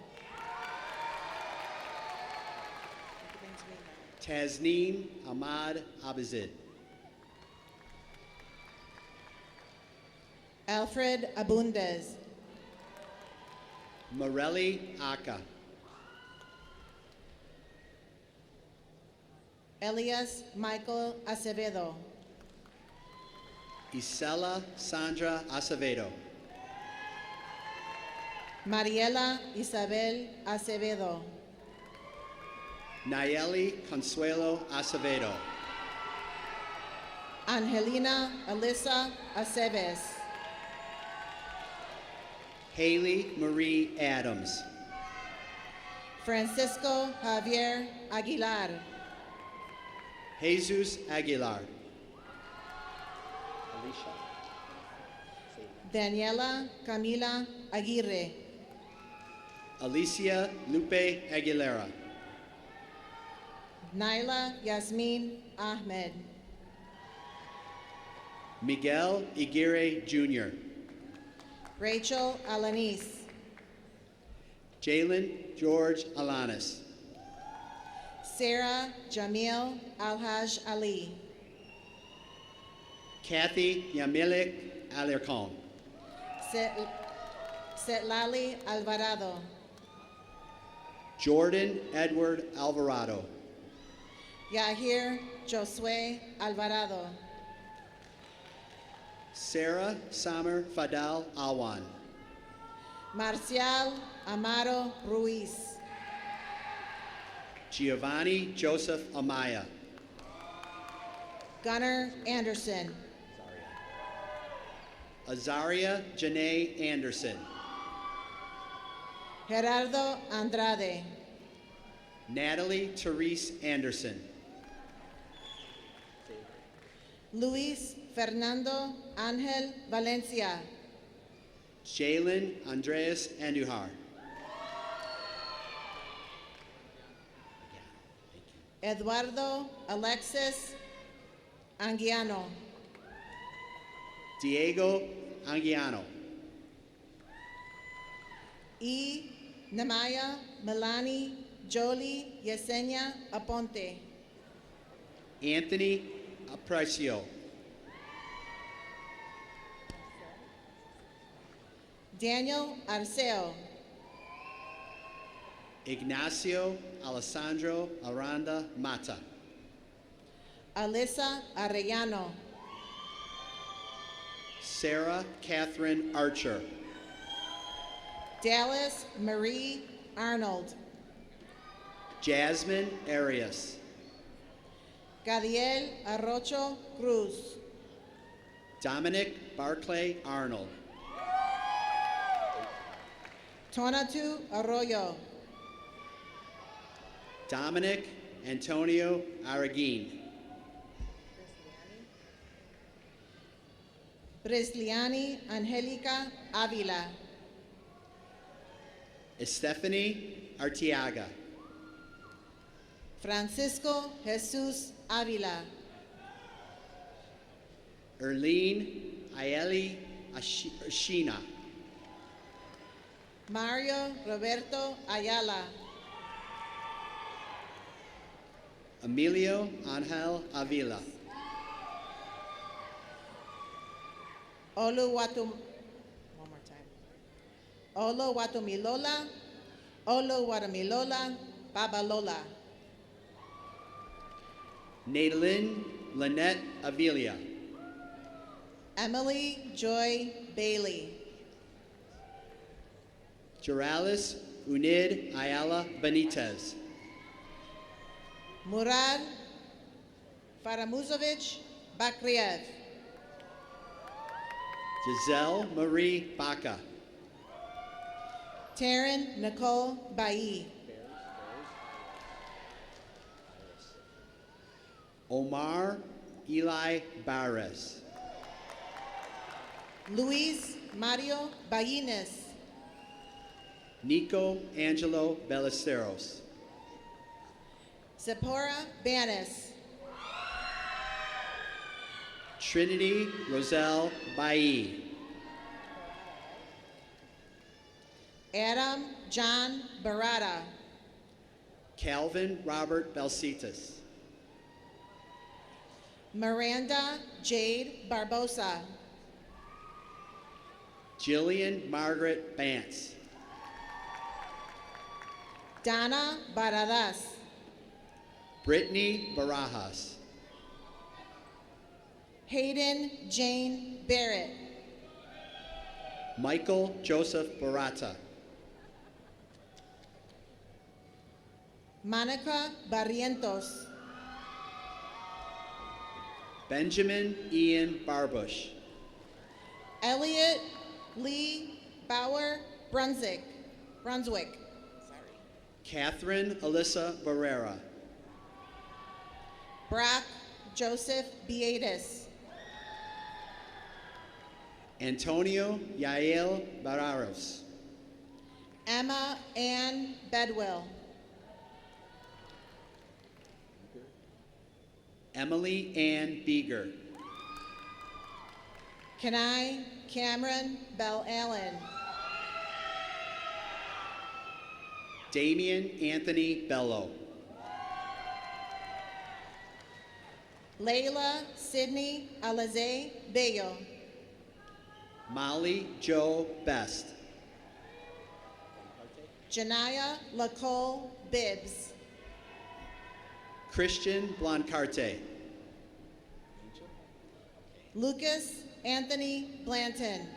Tasneem Ahmad Abizid. Alfred Abundez. Morelli Aka. Elias Michael Acevedo. Isela Sandra Acevedo. Mariela Isabel Acevedo. Nayeli Consuelo Acevedo. Angelina Alyssa Aceves. Haley Marie Adams. Francisco Javier Aguilar. Jesus Aguilar. Daniela Camila Aguirre. Alicia Lupe Aguilera. Naila Yasmin Ahmed. Miguel Aguirre Jr., Rachel Alanis. Jalen George Alanis, Sarah Jamil Alhaj Ali. Kathy Yamilik Alarcon, Setlali Alvarado. Jordan Edward Alvarado, Yahir Josue Alvarado. Sarah Samer Fadal Awan, Marcial Amaro Ruiz. Giovanni Joseph Amaya, Gunnar Anderson. Azaria Janae Anderson, Gerardo Andrade. Natalie Therese Anderson, Luis Fernando Angel Valencia. Jalen Andreas Andujar, Eduardo Alexis Anguiano. Diego Anguiano, E. Namaya Milani Jolie Yesenia Aponte. Anthony Aprecio, Daniel Arceo. Ignacio Alessandro Aranda Mata, Alyssa Arellano. Sarah Catherine Archer, Dallas Marie Arnold. Jasmine Arias, Gadiel Arrocho Cruz. Dominic Barclay Arnold, Tonatu Arroyo. Dominic Antonio Araguin, Brisliani Angelica Avila. Stephanie Artiaga, Francisco Jesus Avila. Erlene Ayeli Ashina, Mario Roberto Ayala. Emilio Angel Avila, One more time. Oluwatumilola. Oluwatumilola Babalola. Nadalyn Lynette Avilia, Emily Joy Bailey. Juralis Unid Ayala Benitez, Murad Faramuzovich Bakriev. Giselle Marie Baca, Taryn Nicole Bailly. Omar Eli Barres, Luis Mario Ballines. Nico Angelo Ballesteros, Zipporah Banis. Trinity Roselle Bailly, Adam John Barada. Calvin Robert Belcitas, Miranda Jade Barbosa. Jillian Margaret Bantz, Donna Baradas. Brittany Barajas, Hayden Jane Barrett. Michael Joseph Barata, Monica Barrientos. Benjamin Ian Barbush, Elliot Lee Bauer Brunswick. Sorry. Catherine Alyssa Barrera, Brock Joseph Beatis. Antonio Yael Barraros, Emma Ann Bedwell. Emily Ann Beeger. Kenai Cameron Bell Allen. Damian Anthony Bello. Layla Sydney Alize Bello. Molly Jo Best. Janaya Lacole Bibbs. Christian Blancarte. Lucas Anthony Blanton.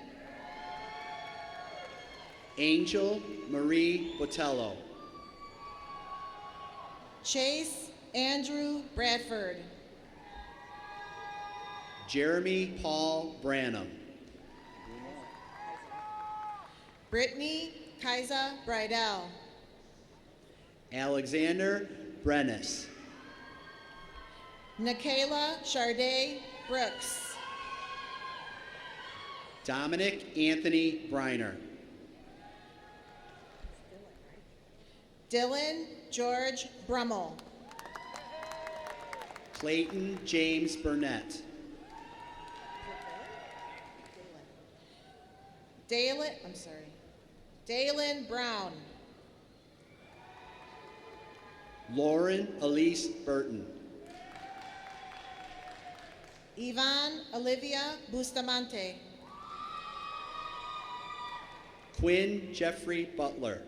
Angel Marie Botello. Chase Andrew Bradford. Jeremy Paul Branham. Brittany Kaisa Bridell. Alexander Brennis. Nikayla Charday Brooks. Dominic Anthony Briner. Dylan George Brummel. Clayton James Burnett. Dalen Brown. Lauren Elise Burton. Yvonne Olivia Bustamante. Quinn Jeffrey Butler.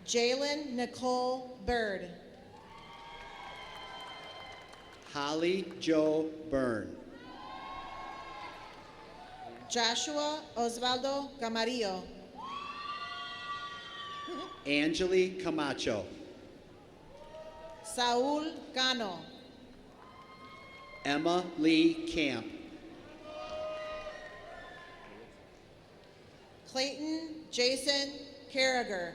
Jalen Nicole Bird. Holly Joe Byrne. Joshua Osvaldo Camarillo. Angeli Camacho. Saul Cano. Emma Lee Camp. Clayton Jason Carragher.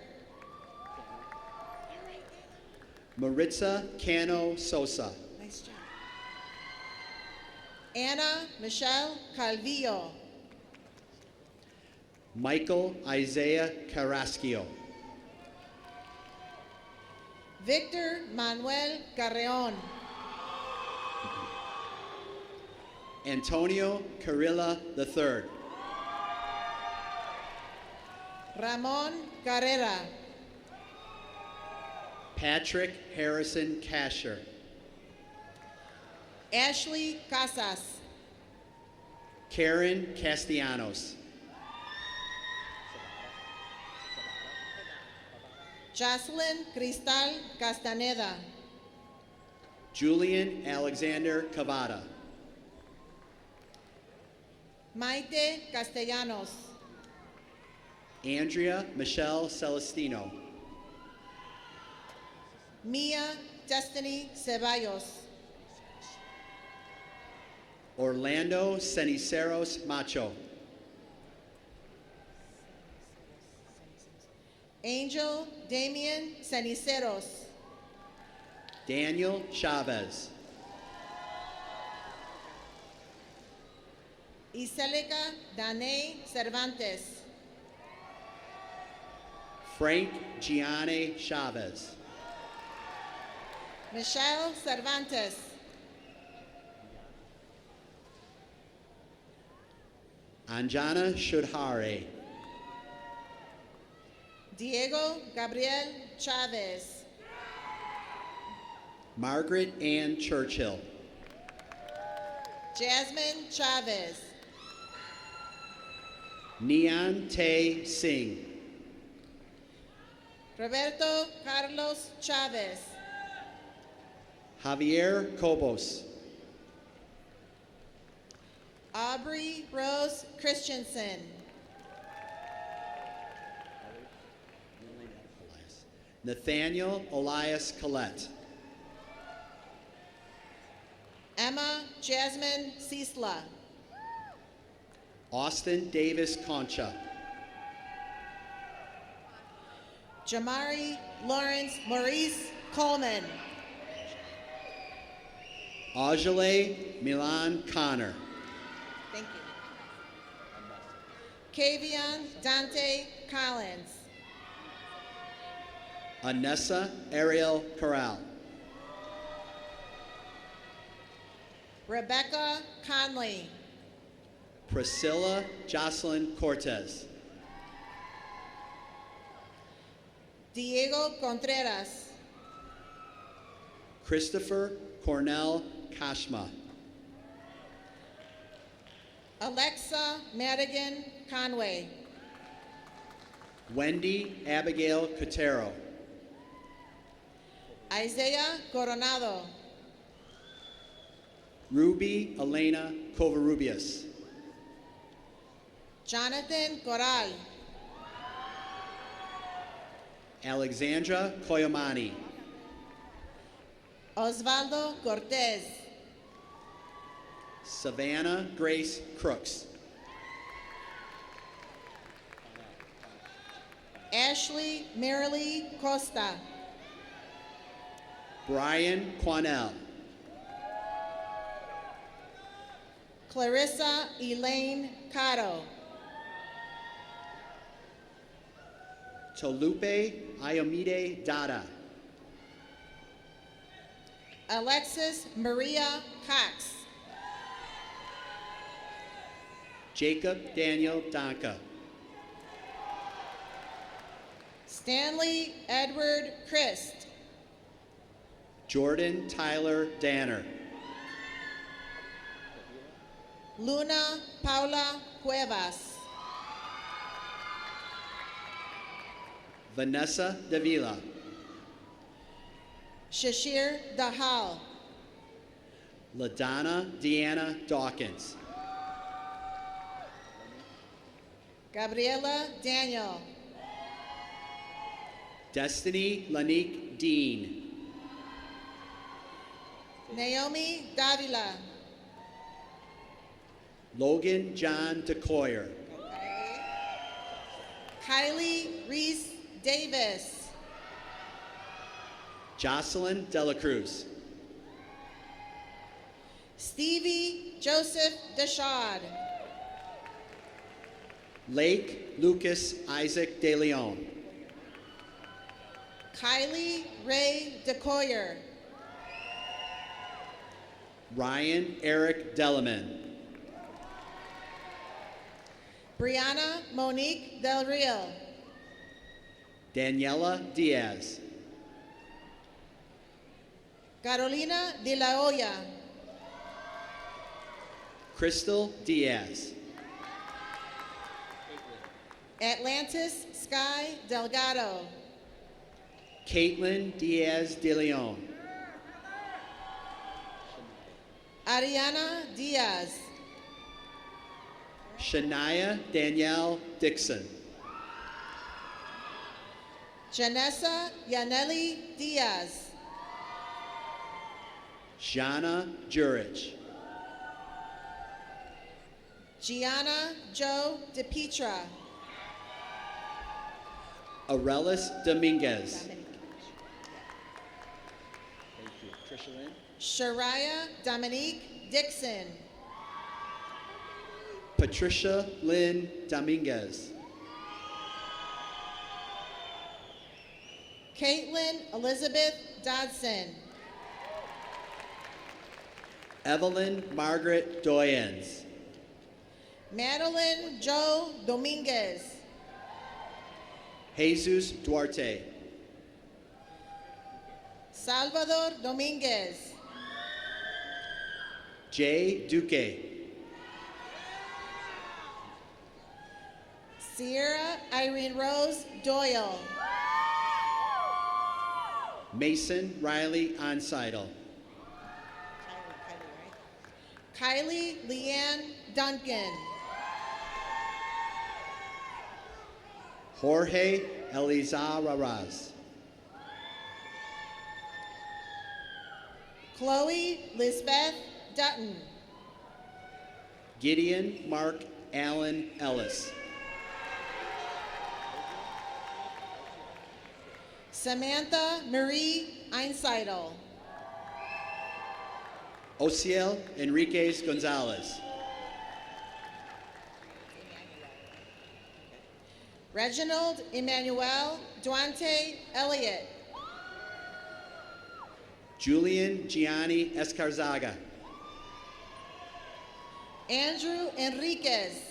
Maritza Cano Sosa. Nice job. Anna Michelle Calvillo. Michael Isaiah Carrasquillo. Victor Manuel Carreon. Antonio Carrilla III. Ramon Carrera. Patrick Harrison Casher. Ashley Casas. Karen Castellanos. Jocelyn Cristal Castaneda. Julian Alexander Cavada. Maite Castellanos. Andrea Michelle Celestino. Mia Destiny Ceballos. Orlando Ceniceros Macho. Angel Damian Ceniceros. Daniel Chavez. Iselica Danae Cervantes. Frank Gianni Chavez. Michelle Cervantes. Anjana Shudhare. Diego Gabriel Chavez. Margaret Ann Churchill. Jasmine Chavez. Neon Tay Singh. Roberto Carlos Chavez. Javier Cobos. Aubrey Rose Christensen. Nathaniel Elias Collette. Emma Jasmine Cisla. Austin Davis Concha. Jamari Lawrence Maurice Coleman. Ajale Milan Connor. Thank you. Kavion Dante Collins. Anessa Ariel Corral. Rebecca Conley, Priscilla Jocelyn Cortez, Diego Contreras, Christopher Cornell Kashma, Alexa Madigan Conway, Wendy Abigail Cotero, Isaiah Coronado, Ruby Elena Covarrubias, Jonathan Corral, Alexandra Koyamani, Osvaldo Cortez, Savannah Grace Crooks, Ashley Marilee Costa, Brian Quanell, Clarissa Elaine Cotto, Tolupe Ayomide Dada, Alexis Maria Cox, Jacob Daniel Donka, Stanley Edward Christ, Jordan Tyler Danner, Luna Paula Cuevas, Vanessa Davila, Shashir Dahal, LaDonna Deanna Dawkins, Gabriela Daniel, Destiny Lanique Dean, Naomi Davila, Logan John DeCoyer, Kylie Reese Davis, Jocelyn Dela Cruz, Stevie Joseph Deshad, Lake Lucas Isaac De Leon, Kylie Ray DeCoyer, Ryan Eric Delaman, Brianna Monique Del Rio, Daniela Diaz, Carolina De La Hoya, Crystal Diaz, Atlantis Sky Delgado, Caitlin Diaz De Leon, Ariana Diaz, Shania Danielle Dixon, Janessa Yaneli Diaz, Jana Jurich, Gianna Joe DePietra, Arelis Dominguez, Shariah Dominique Dixon, Patricia Lynn Dominguez, Caitlin Elizabeth Dodson, Evelyn Margaret Doyens, Madeline Joe Dominguez, Jesus Duarte, Salvador Dominguez, Jay Duque, Sierra Irene Rose Doyle, Mason Riley Onsidle, Kylie Leanne Duncan, Jorge Elizar Raraz, Chloe Lisbeth Dutton, Gideon Mark Allen Ellis, Samantha Marie Einseidel, Ociel Enriquez Gonzalez, Reginald Emmanuel Duante Elliott, Julian Gianni Escarzaga, Andrew Enriquez.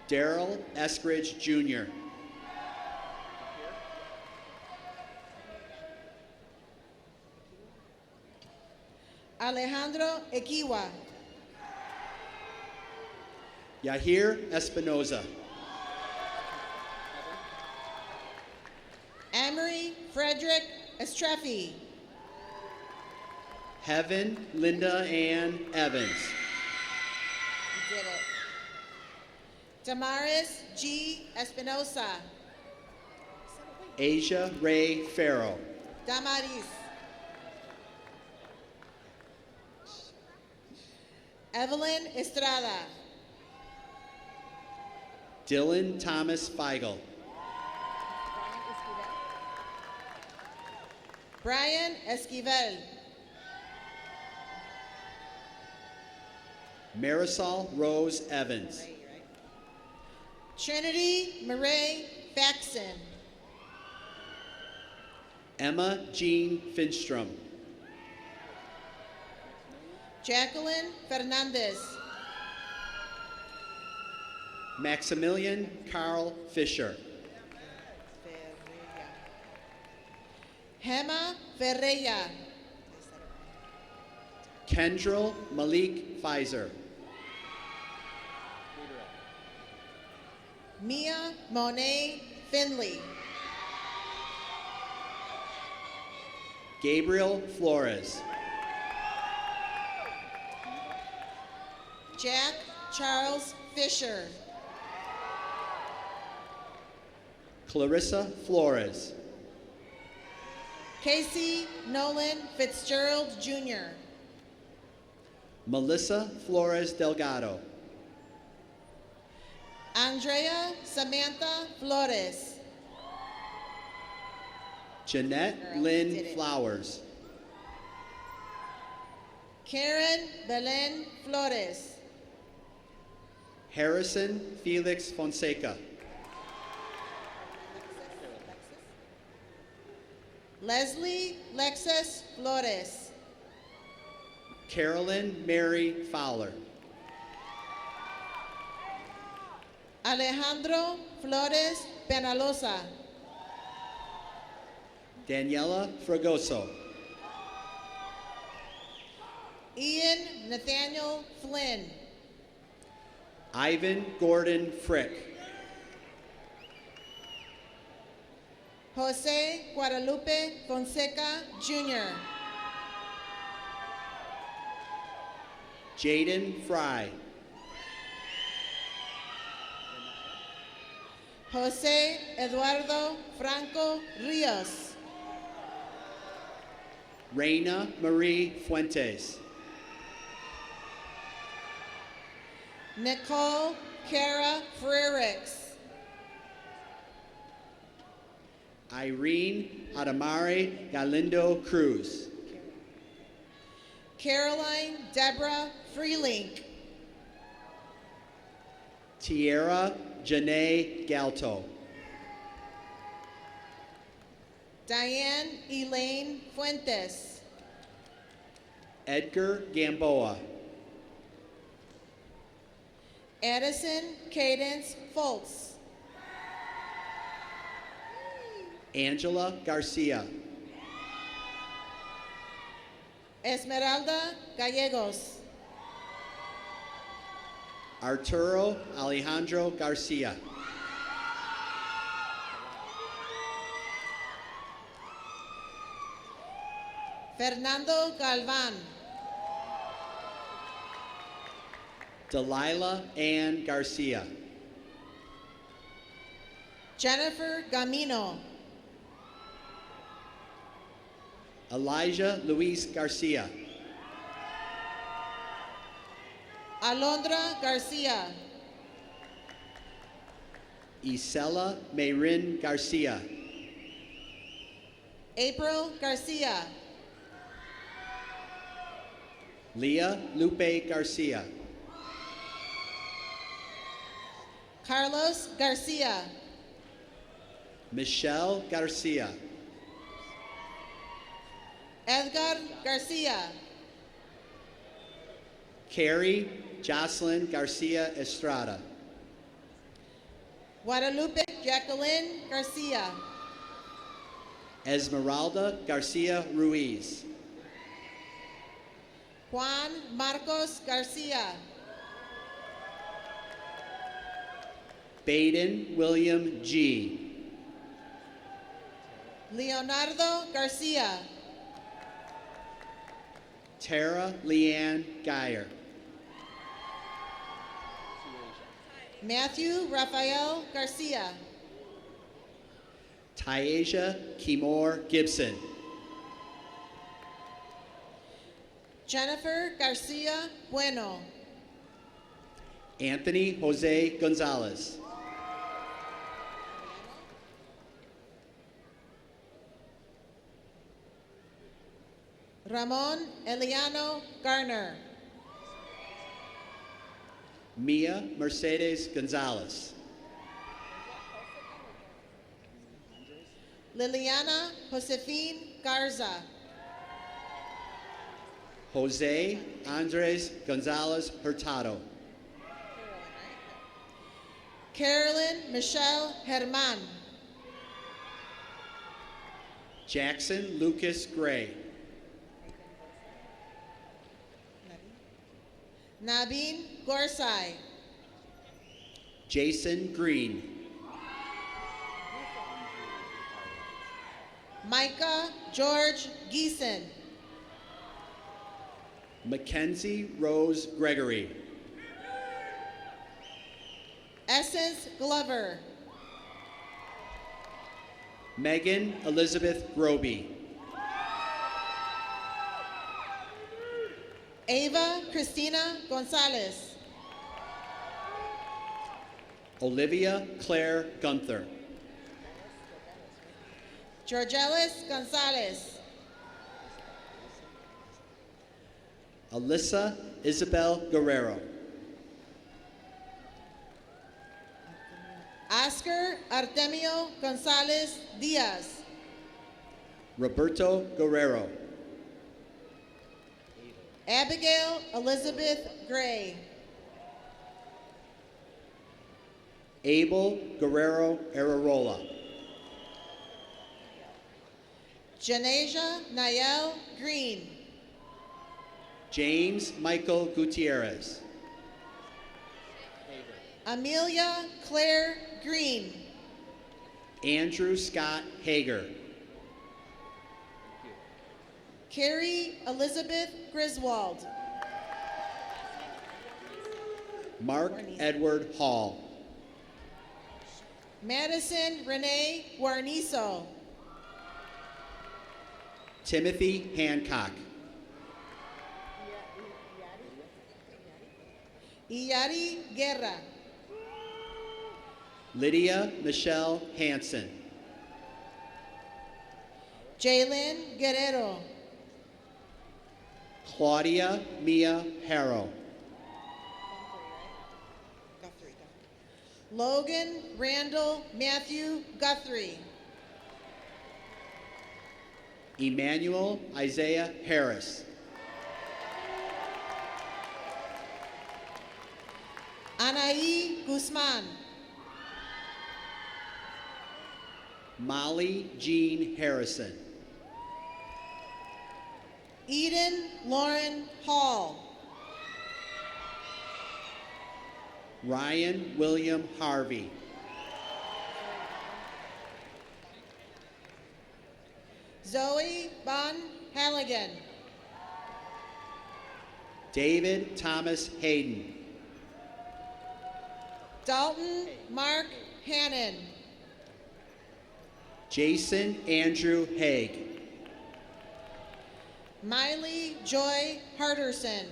Daryl Eskridge Jr. Alejandro Equiwa. Yahir Espinoza. Amory Frederick Estrefi. Heaven Linda Ann Evans. You did it. Damaris G. Espinosa. Asia Ray Farrow. Damaris. Evelyn Estrada. Dylan Thomas Feigl. Brian Esquivel. Marisol Rose Evans. Trinity Murray Faxon. Emma Jean Finstrom. Jacqueline Fernandez. Maximilian Carl Fisher. Hema Ferreira. Kendrell Malik Pfizer. Mia Monet Finley. Gabriel Flores. Jack Charles Fisher. Clarissa Flores. Casey Nolan Fitzgerald Jr. Melissa Flores Delgado. Andrea Samantha Flores. Jeanette Lynn Flowers. Karen Belen Flores. Harrison Felix Fonseca. Leslie Lexus Flores. Carolyn Mary Fowler. Alejandro Flores Penalosa. Daniela Fragoso. Ian Nathaniel Flynn. Ivan Gordon Frick. Jose Guadalupe Fonseca Jr. Jaden Fry. Jose Eduardo Franco Rios. Reina Marie Fuentes. Nicole Cara Frericks. Irene Adamari Galindo Cruz. Caroline Deborah Freelink. Tierra Janae Galto. Diane Elaine Fuentes. Edgar Gamboa. Addison Cadence Foltz. Angela Garcia. Esmeralda Gallegos. Arturo Alejandro Garcia. Fernando Galvan. Delilah Ann Garcia. Jennifer Gamino. Elijah Luis Garcia. Alondra Garcia. Isela Mayrin Garcia. April Garcia. Leah Lupe Garcia. Carlos Garcia. Michelle Garcia. Edgar Garcia. Carrie Jocelyn Garcia Estrada. Guadalupe Jacqueline Garcia. Esmeralda Garcia Ruiz. Juan Marcos Garcia. Baden William G. Leonardo Garcia. Tara Leanne Geyer. Matthew Rafael Garcia. Tyasia Kimor Gibson. Jennifer Garcia Bueno. Anthony Jose Gonzalez. Ramon Eliano Garner. Mia Mercedes Gonzalez. Liliana Josefine Garza. Jose Andres Gonzalez Hurtado. Carolyn Michelle Herman. Jackson Lucas Gray. Nabin Gorsai. Jason Green. Micah George Geeson. Mackenzie Rose Gregory. Essence Glover. Megan Elizabeth Groby. Ava Cristina Gonzalez. Olivia Claire Gunther. Georgelis Gonzalez. Alyssa Isabel Guerrero. Oscar Artemio Gonzalez Diaz. Roberto Guerrero. Abigail Elizabeth Gray. Abel Guerrero Ararola. Janasia Nael Green. James Michael Gutierrez. Amelia Claire Green. Andrew Scott Hager. Carrie Elizabeth Griswold. Mark Edward Hall. Madison Renee Guarnizo. Timothy Hancock. Iyari Guerra. Lydia Michelle Hansen. Jalen Guerrero. Claudia Mia Harrow. Logan Randall Matthew Guthrie. Emmanuel Isaiah Harris. Anaí Guzman. Molly Jean Harrison. Eden Lauren Hall. Ryan William Harvey. Zoe Bon Halligan. David Thomas Hayden. Dalton Mark Hannon. Jason Andrew Haig. Miley Joy Harderson.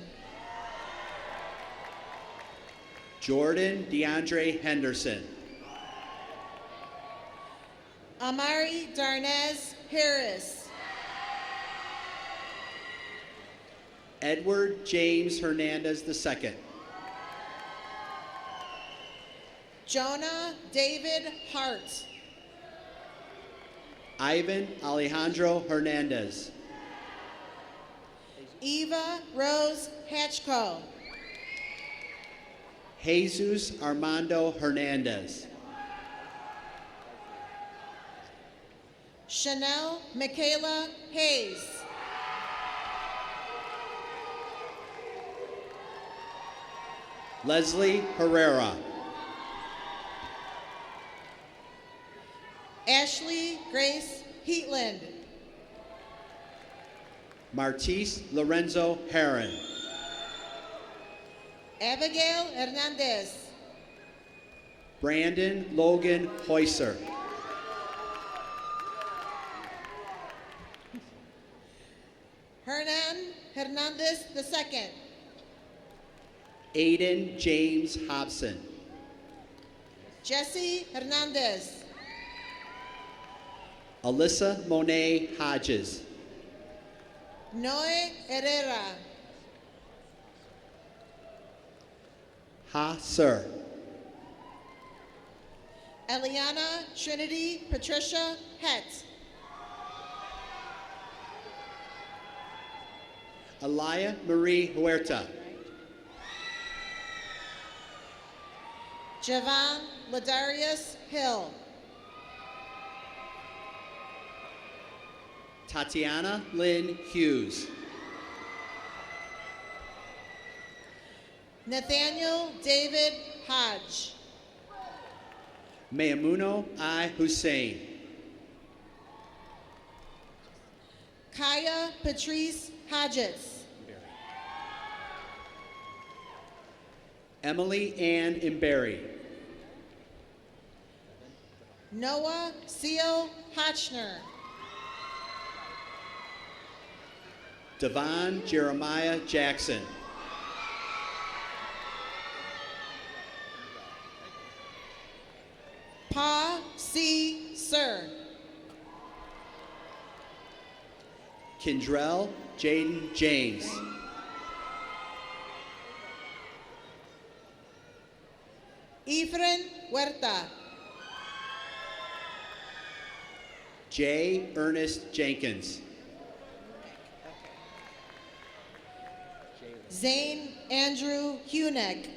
Jordan DeAndre Henderson. Amari Darnez Harris. Edward James Hernandez II. Jonah David Hart. Ivan Alejandro Hernandez. Eva Rose Hatchko. Jesus Armando Hernandez. Chanel Michaela Hayes. Leslie Herrera. Ashley Grace Heatland. Martise Lorenzo Herron. Abigail Hernandez. Brandon Logan Heusser. Hernan Hernandez II. Aiden James Hobson. Jesse Hernandez. Alyssa Monet Hodges. Noe Herrera. Ha Sir. Eliana Trinity Patricia Het. Alaya Marie Huerta. Javon Ladarius Hill. Tatiana Lynn Hughes. Nathaniel David Hodge. Mayamuno I. Hussein. Kaya Patrice Hodges. Emily Ann Imberry. Noah Seal Hotchner. Devon Jeremiah Jackson. Pa C. Sir. Kindrell Jaden James. Efren Huerta. J. Ernest Jenkins. Zane Andrew Huneck.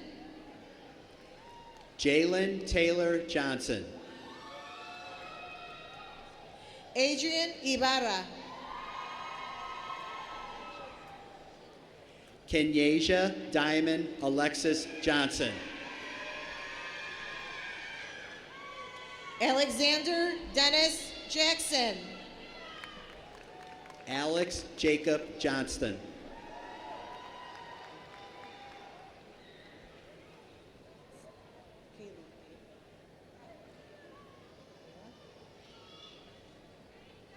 Jalen Taylor Johnson. Adrian Ibarra. Kenyasia Diamond Alexis Johnson. Alexander Dennis Jackson. Alex Jacob Johnston.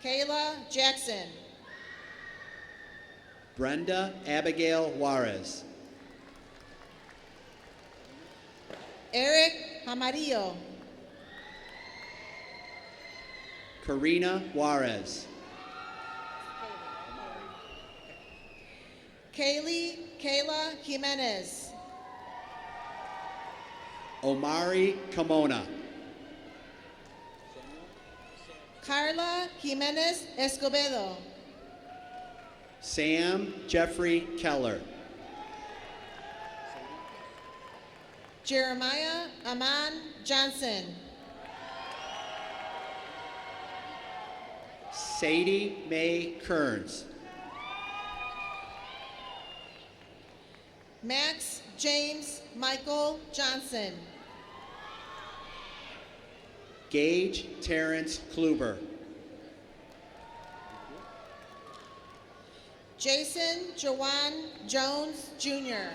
Kayla Jackson. Brenda Abigail Juarez. Eric Amarillo. Karina Juarez. Kayla Jimenez. Omari Camona. Carla Jimenez Escobedo. Sam Jeffrey Keller. Jeremiah Aman Johnson. Sadie Mae Kearns. Max James Michael Johnson. Gage Terrence Kluber. Jason Jawan Jones Jr.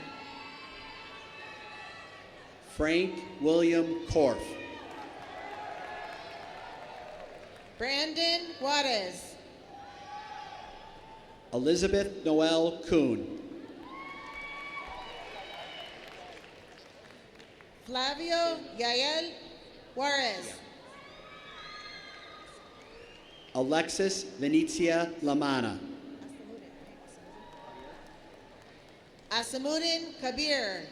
Frank William Korf. Brandon Juarez. Elizabeth Noel Kuhn. Flavio Yael Juarez. Alexis Venezia Lamana. Asamuddin Kabir.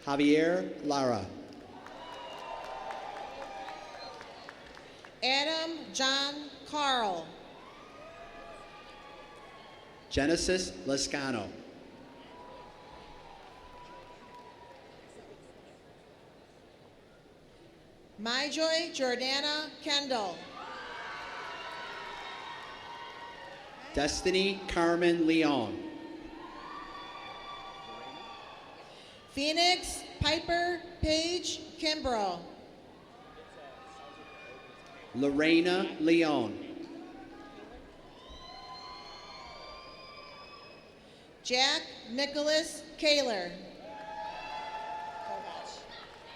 Javier Lara. Adam John Carl. Genesis Lescano. Myjoy Jordana Kendall. Destiny Carmen Leon. Phoenix Piper Page Kimbrough. Lorena Leon. Jack Nicholas Kaler.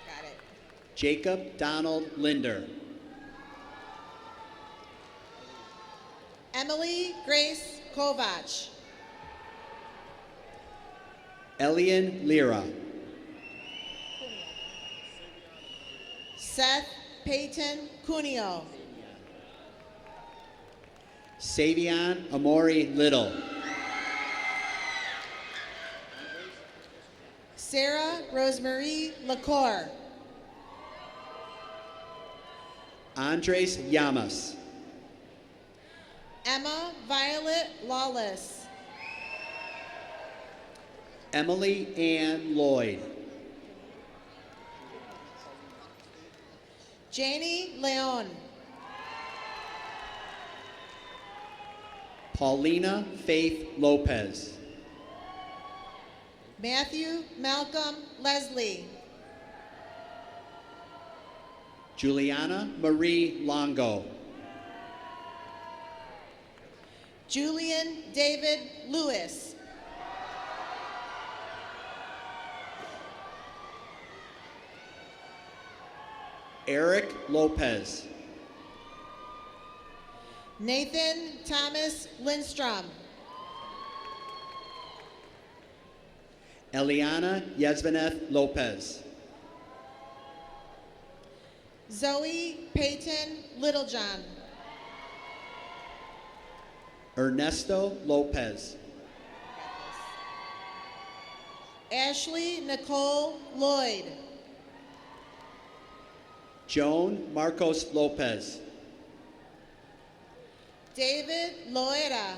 Got it. Jacob Donald Linder. Emily Grace Kovach. Elian Lira. Seth Peyton Cuneo. Savion Amori Little. Sarah Rosemarie LaCour. Andres Llamas. Emma Violet Lawless. Emily Ann Lloyd. Janie Leon. Paulina Faith Lopez. Matthew Malcolm Leslie. Juliana Marie Longo. Julian David Lewis. Eric Lopez. Nathan Thomas Lindstrom. Eliana Yezvaneth Lopez. Zoe Peyton Littlejohn. Ernesto Lopez. Ashley Nicole Lloyd. Joan Marcos Lopez. David Loera.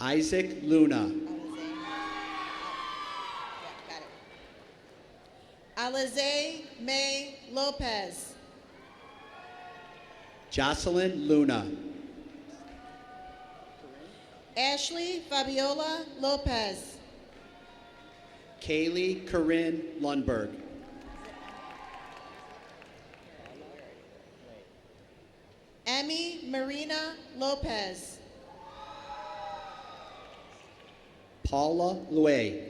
Isaac Luna. Alize May Lopez. Jocelyn Luna. Ashley Fabiola Lopez. Kaylee Corinne Lundberg. Emmy Marina Lopez. Paula Lue.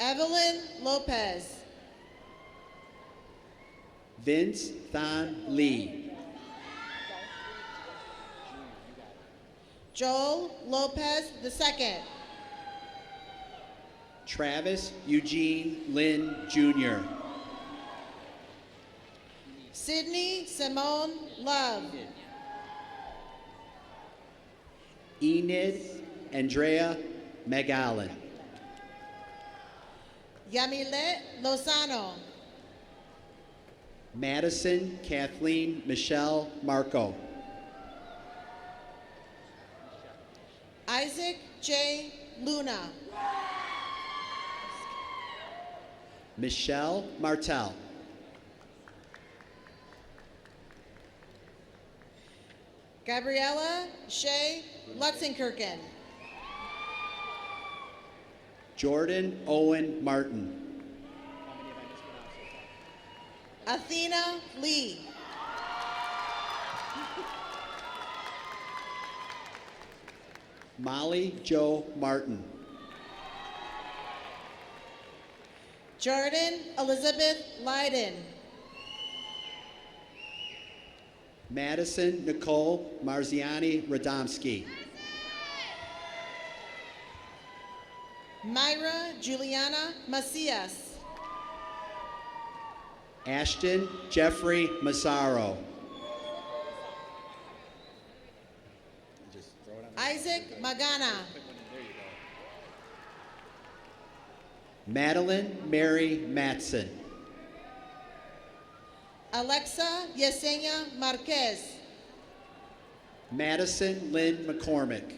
Evelyn Lopez. Vince Thon Lee. Joel Lopez II. Travis Eugene Lynn Jr. Sydney Simone Love. Enid Andrea Megalyn. Yamilet Lozano. Madison Kathleen Michelle Marco. Isaac J. Luna. Michelle Martell. Gabriella Shea Lutzenkirchen. Jordan Owen Martin. Athena Lee. Molly Jo Martin. Jordan Elizabeth Leiden. Madison Nicole Marziani Radomski. Myra Juliana Macias. Ashton Jeffrey Massaro. Isaac Magana. Madeline Mary Matson. Alexa Yesenia Marquez. Madison Lynn McCormick.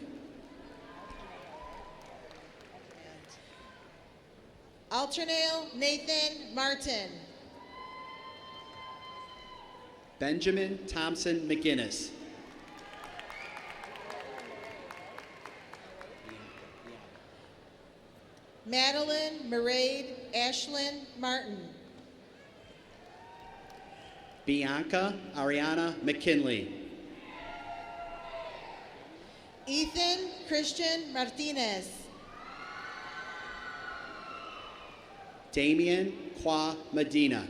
Alternale Nathan Martin. Benjamin Thompson McGinnis. Madeline Mairead Ashlyn Martin. Bianca Ariana McKinley. Ethan Christian Martinez. Damian Qua Medina.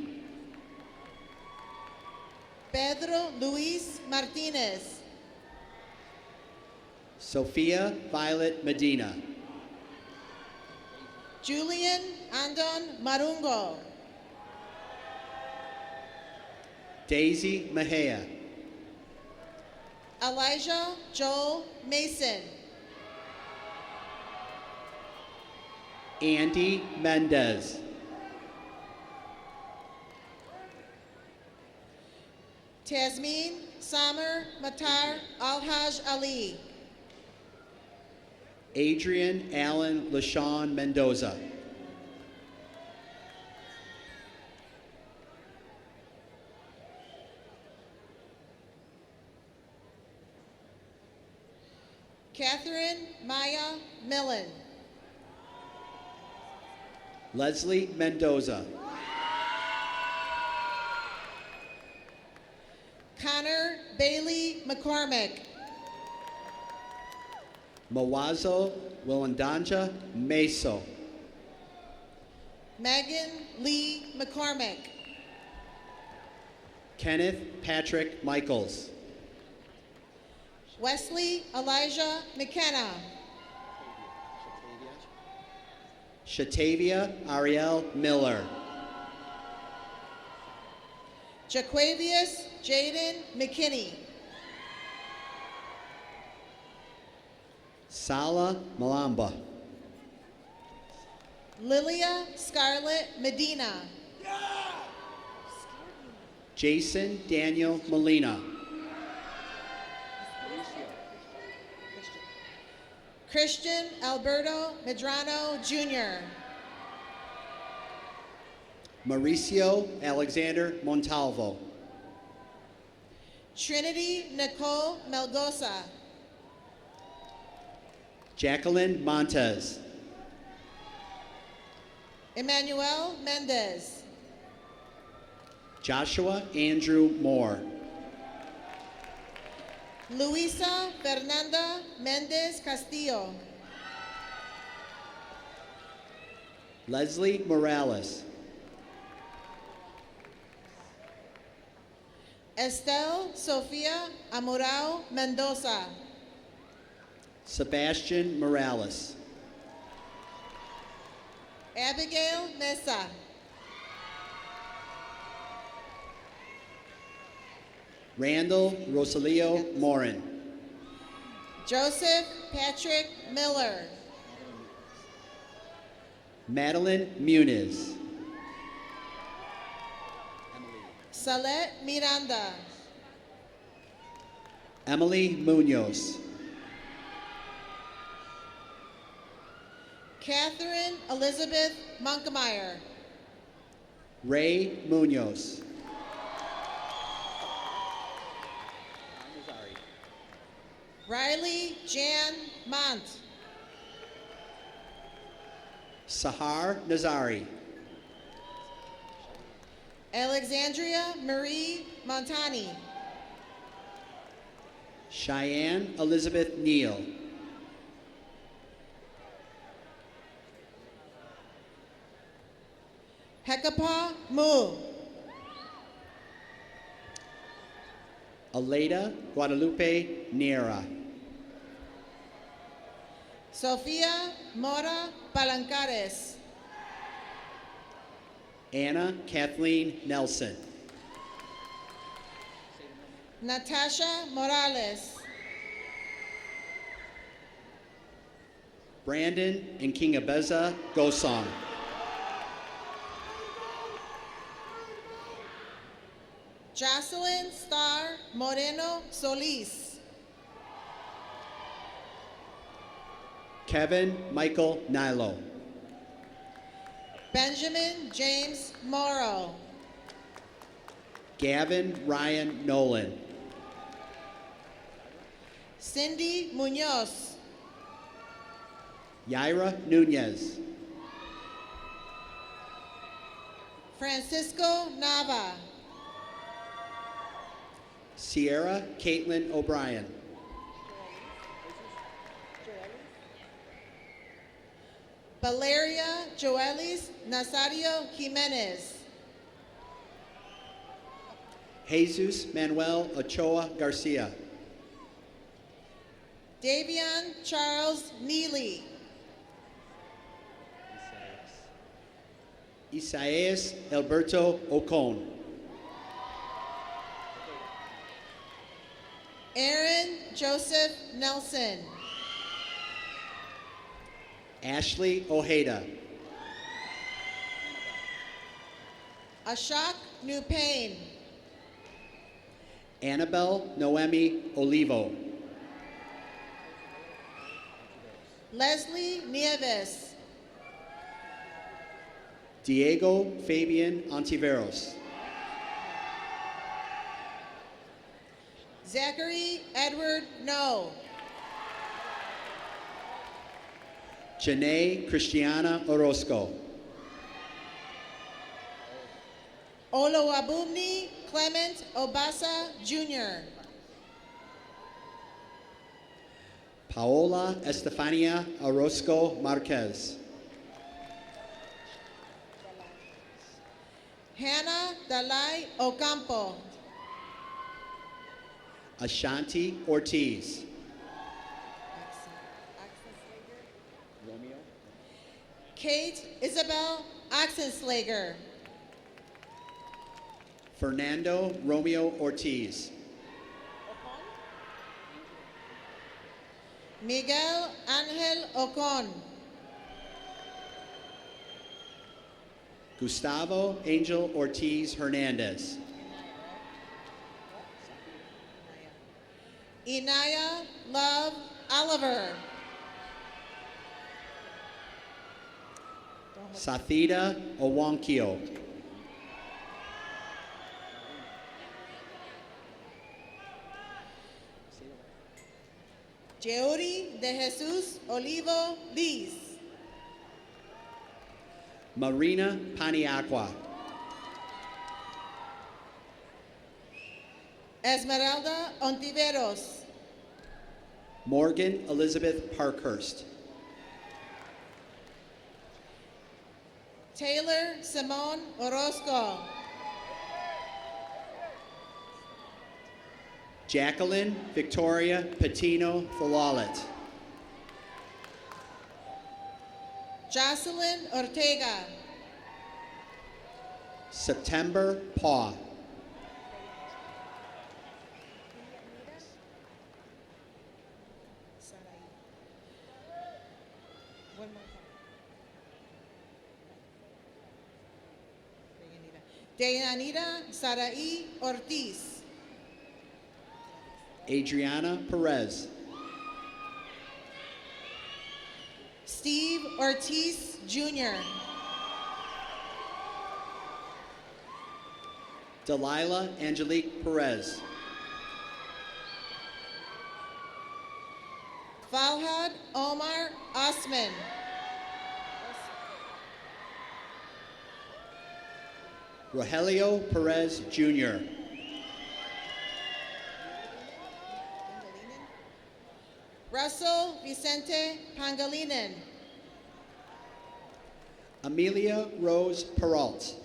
Pedro Luis Martinez. Sophia Violet Medina. Julian Andon Marungo. Daisy Mejia. Elijah Joel Mason. Andy Mendez. Tasmin Samer Matar Alhaj Ali. Adrian Allen LaShawn Mendoza. Catherine Maya Millen. Leslie Mendoza. Connor Bailey McCormick. Mawazo Wilandanja Meso. Megan Lee McCormick. Kenneth Patrick Michaels. Wesley Elijah McKenna. Shatavia Ariel Miller. Jaquavius Jaden McKinney. Sala Malamba. Lilia Scarlett Medina. Jason Daniel Molina. Christian Alberto Medrano Jr. Mauricio Alexander Montalvo. Trinity Nicole Melgosa. Jacqueline Montez. Emmanuel Mendez. Joshua Andrew Moore. Luisa Fernanda Mendez Castillo. Leslie Morales. Estelle Sofia Amorao Mendoza. Sebastian Morales. Abigail Mesa. Randall Rosalio Morin. Joseph Patrick Miller. Madeline Muniz. Salet Miranda. Emily Munoz. Catherine Elizabeth Monkmeyer. Ray Munoz. Riley Jan Mont. Sahar Nazari. Alexandria Marie Montani. Cheyenne Elizabeth Neal. Hekapa Mu. Aleda Guadalupe Niera. Sofia Mora Palancares. Anna Kathleen Nelson. Natasha Morales. Brandon and Kingabeza Gosong. Jocelyn Star Moreno Solis. Kevin Michael Nilo. Benjamin James Morrow. Gavin Ryan Nolan. Cindy Munoz. Yaira Nunez. Francisco Nava. Sierra Caitlin O'Brien. Valeria Joelis Nazario Jimenez. Jesus Manuel Ochoa Garcia. Davion Charles Neely. Isaias Alberto Ocon. Aaron Joseph Nelson. Ashley Ojeda. Ashok Nupain. Annabelle Noemi Olivo. Leslie Nieves. Diego Fabian Ontiveros. Zachary Edward No. Janae Christiana Orozco. Olowabunmi Clement Obasa Jr. Paola Estefania Orozco Marquez. Hannah Dalai Ocampo. Ashanti Ortiz. Kate Isabel Oxenslager. Fernando Romeo Ortiz. Miguel Angel Ocon. Gustavo Angel Ortiz Hernandez. Inaya Love Oliver. Sathida Owankio. Jeuri de Jesus Olivo Liz. Marina Paniagua. Esmeralda Ontiveros. Morgan Elizabeth Parkhurst. Taylor Simone Orozco. Jacqueline Victoria Patino Thalalet. Jocelyn Ortega. September Paw. Deyanira Sarai Ortiz. Adriana Perez. Steve Ortiz Jr. Delilah Angelique Perez. Falhad Omar Osman. Rogelio Perez Jr. Russell Vicente Pangilinan. Amelia Rose Peralt.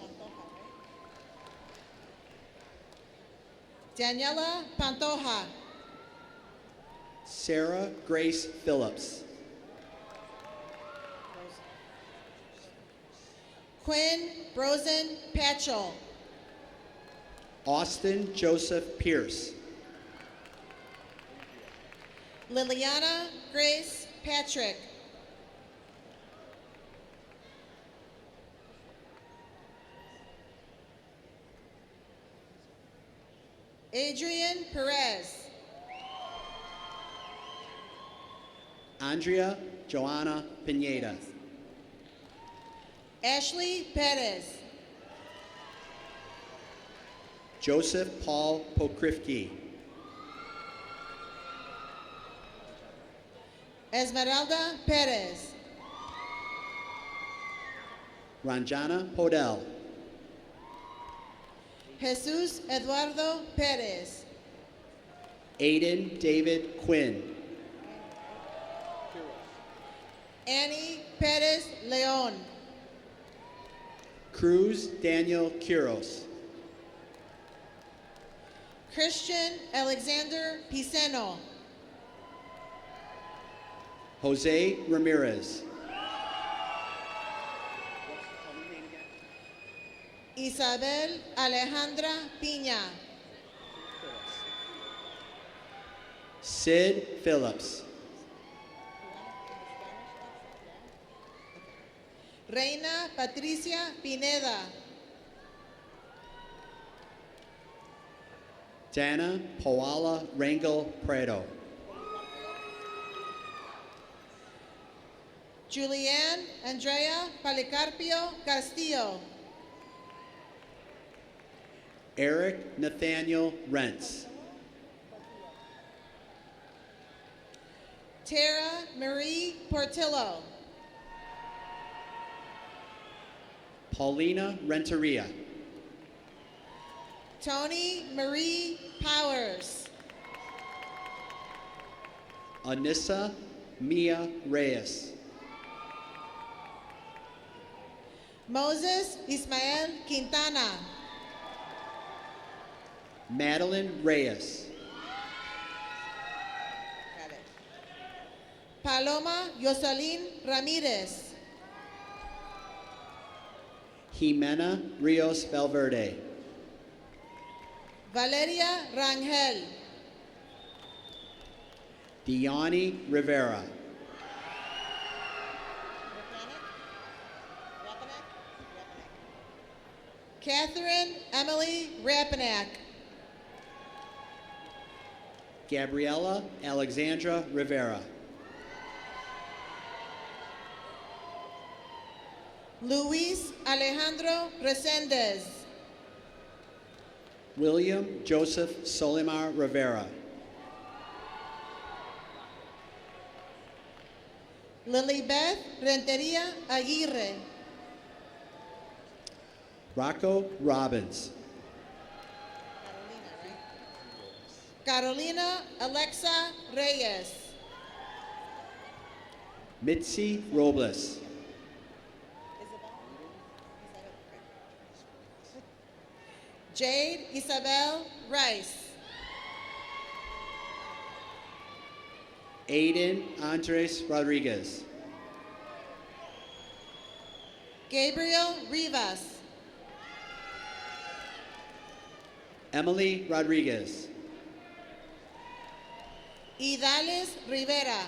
Daniela Pantoja. Sarah Grace Phillips. Quinn Brosen Patchell. Austin Joseph Pierce. Liliana Grace Patrick. Adrian Perez. Andrea Joanna Pineda. Ashley Perez. Joseph Paul Pokrifke. Esmeralda Perez. Ranjana Podell. Jesus Eduardo Perez. Aiden David Quinn. Annie Perez Leon. Cruz Daniel Quiros. Christian Alexander Piceno. Jose Ramirez. Isabel Alejandra Piña. Sid Phillips. Reina Patricia Pineda. Dana Poala Rangel Prado. Julianne Andrea Policarpio Castillo. Eric Nathaniel Rentz. Tara Marie Portillo. Paulina Renteria. Tony Marie Powers. Anissa Mia Reyes. Moses Ismael Quintana. Madeline Reyes. Got it. Paloma Yoselin Ramirez. Jimena Rios Valverde. Valeria Rangel. Diani Rivera. Catherine Emily Rapanak. Gabriela Alexandra Rivera. Luis Alejandro Resendez. William Joseph Solimar Rivera. Lilibeth Renteria Aguirre. Rocco Robbins. Carolina Alexa Reyes. Mitzi Robles. Jade Isabel Rice. Aiden Andres Rodriguez. Gabriel Rivas. Emily Rodriguez. Idales Rivera.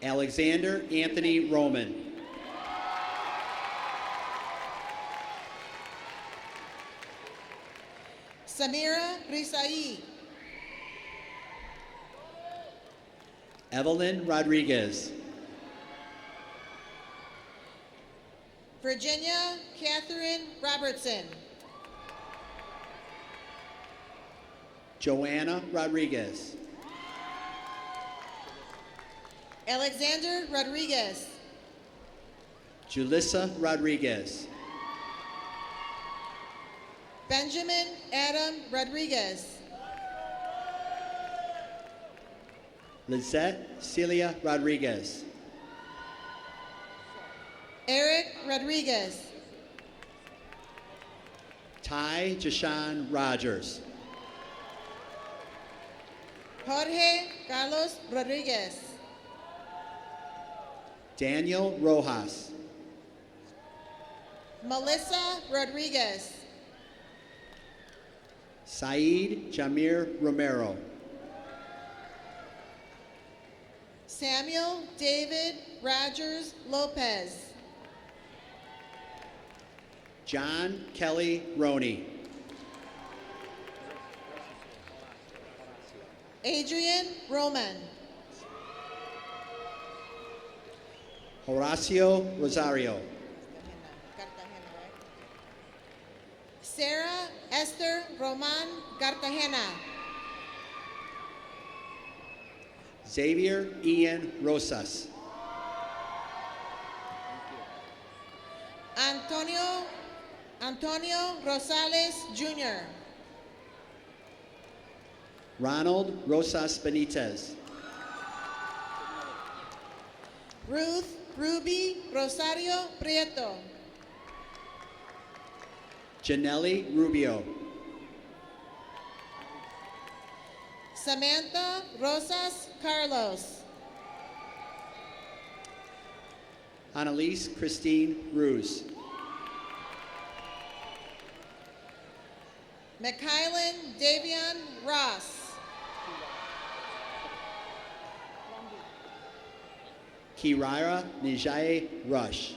Alexander Anthony Roman. Samira Rizai. Evelyn Rodriguez. Virginia Catherine Robertson. Joanna Rodriguez. Alexander Rodriguez. Julissa Rodriguez. Benjamin Adam Rodriguez. Lizette Celia Rodriguez. Eric Rodriguez. Ty Jashawn Rogers. Jorge Carlos Rodriguez. Daniel Rojas. Melissa Rodriguez. Saeed Jamir Romero. Samuel David Rogers Lopez. John Kelly Roney. Adrian Roman. Horacio Rosario. Sarah Esther Roman Cartagena. Xavier Ian Rosas. Antonio Rosales Jr. Ronald Rosas Benitez. Ruth Ruby Rosario Prieto. Janelli Rubio. Samantha Rosas Carlos. Annalise Christine Ruse. McKylan Davion Ross. Kirara Nijaye Rush.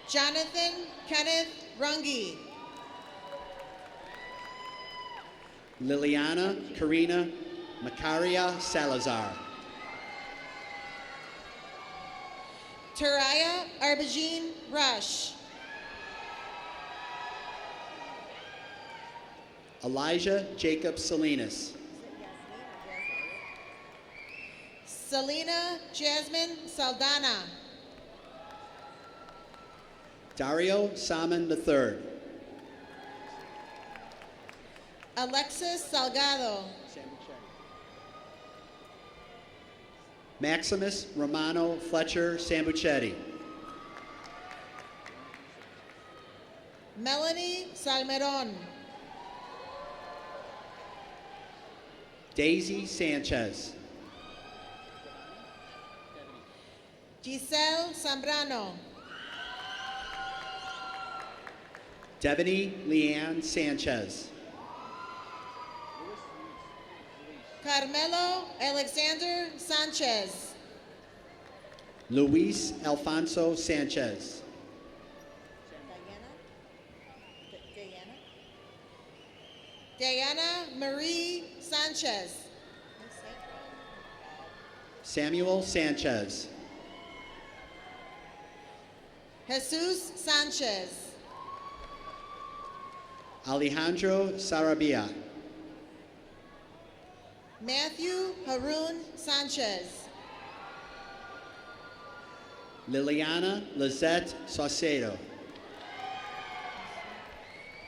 Jonathan Kenneth Rungi. Liliana Karina Macaria Salazar. Turaya Arbajin Rush. Elijah Jacob Salinas. Selena Jasmine Saldana. Dario Salmon III. Alexis Salgado. Maximus Romano Fletcher Sambucetti. Melanie Salmeron. Daisy Sanchez. Giselle Zambrano. Devony Leanne Sanchez. Carmelo Alexander Sanchez. Luis Alfonso Sanchez. Diana Marie Sanchez. Samuel Sanchez. Jesus Sanchez. Alejandro Sarabia. Matthew Haroon Sanchez. Liliana Lizette Saucedo.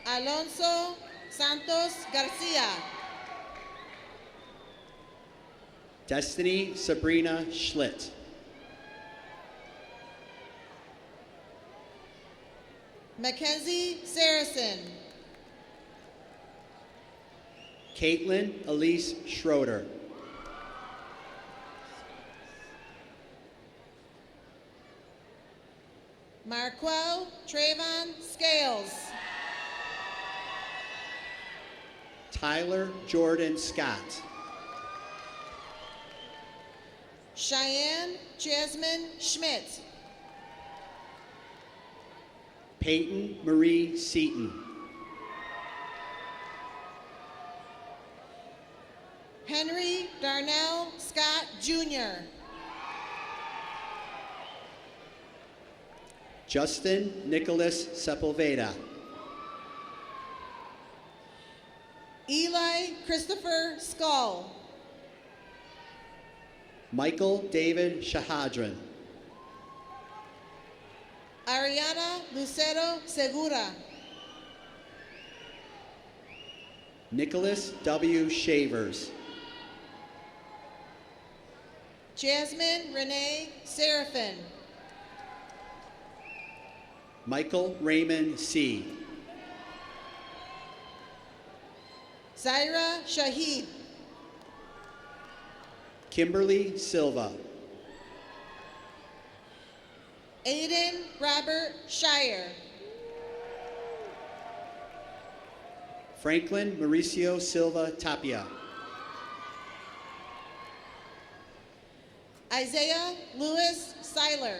Alonso Santos Garcia. Destiny Sabrina Schlitt. Mackenzie Saracen. Caitlin Elise Schroeder. Marquel Trayvon Scales. Tyler Jordan Scott. Cheyenne Jasmine Schmidt. Peyton Marie Seaton. Henry Darnell Scott Jr. Justin Nicholas Sepulveda. Eli Christopher Skull. Michael David Shahadran. Ariana Lucero Segura. Nicholas W. Shavers. Jasmine Renee Seraphin. Michael Raymond C. Zaira Shahid. Kimberly Silva. Aiden Robert Shire. Franklin Mauricio Silva Tapia. Isaiah Lewis Seiler.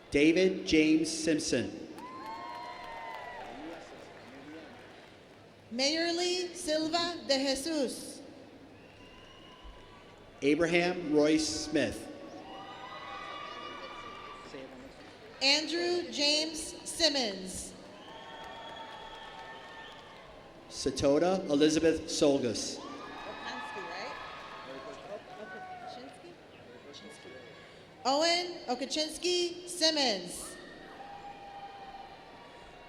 David James Simpson. Mayerly Silva de Jesus. Abraham Royce Smith. Andrew James Simmons. Satoda Elizabeth Solgus. Owen Okachinsky Simmons.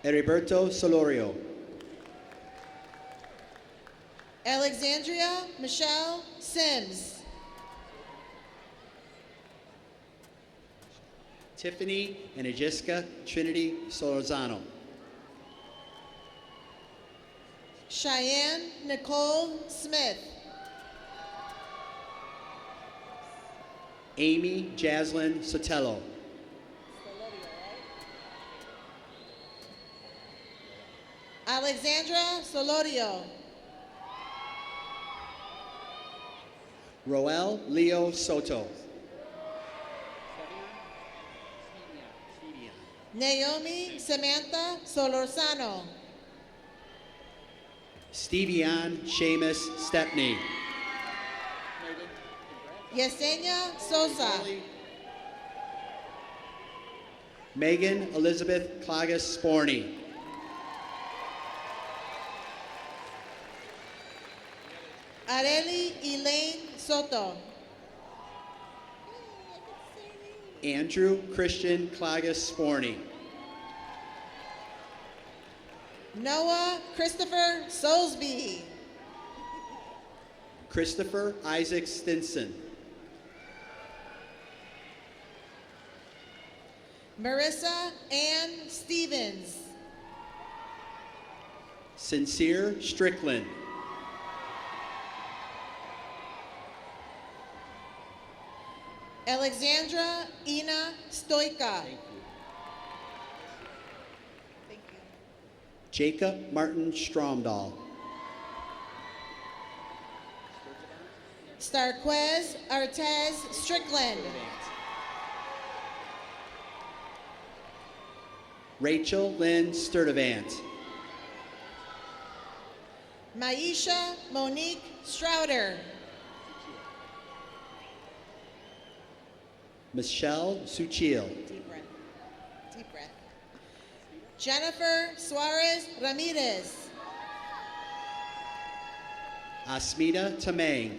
Heriberto Solorio. Alexandria Michelle Sims. Tiffany and Ajiska Trinity Solorzano. Cheyenne Nicole Smith. Amy Jaslyn Sotelo. Alexandra Solorio. Roel Leo Soto. Naomi Samantha Solorzano. Stevian Seamus Stepney. Yesenia Sosa. Megan Elizabeth Klagas Sporney. Areli Elaine Soto. Andrew Christian Klagas Sporney. Noah Christopher Soulsby. Christopher Isaac Stinson. Marissa Ann Stevens. Sincere Strickland. Alexandra Ina Stoika. Jacob Martin Stromdahl. Starquez Artez Strickland. Rachel Lynn Sturdivant. Maisha Monique Strouder. Michelle Suchil. Deep breath. Deep breath. Jennifer Suarez Ramirez. Asmita Tamang.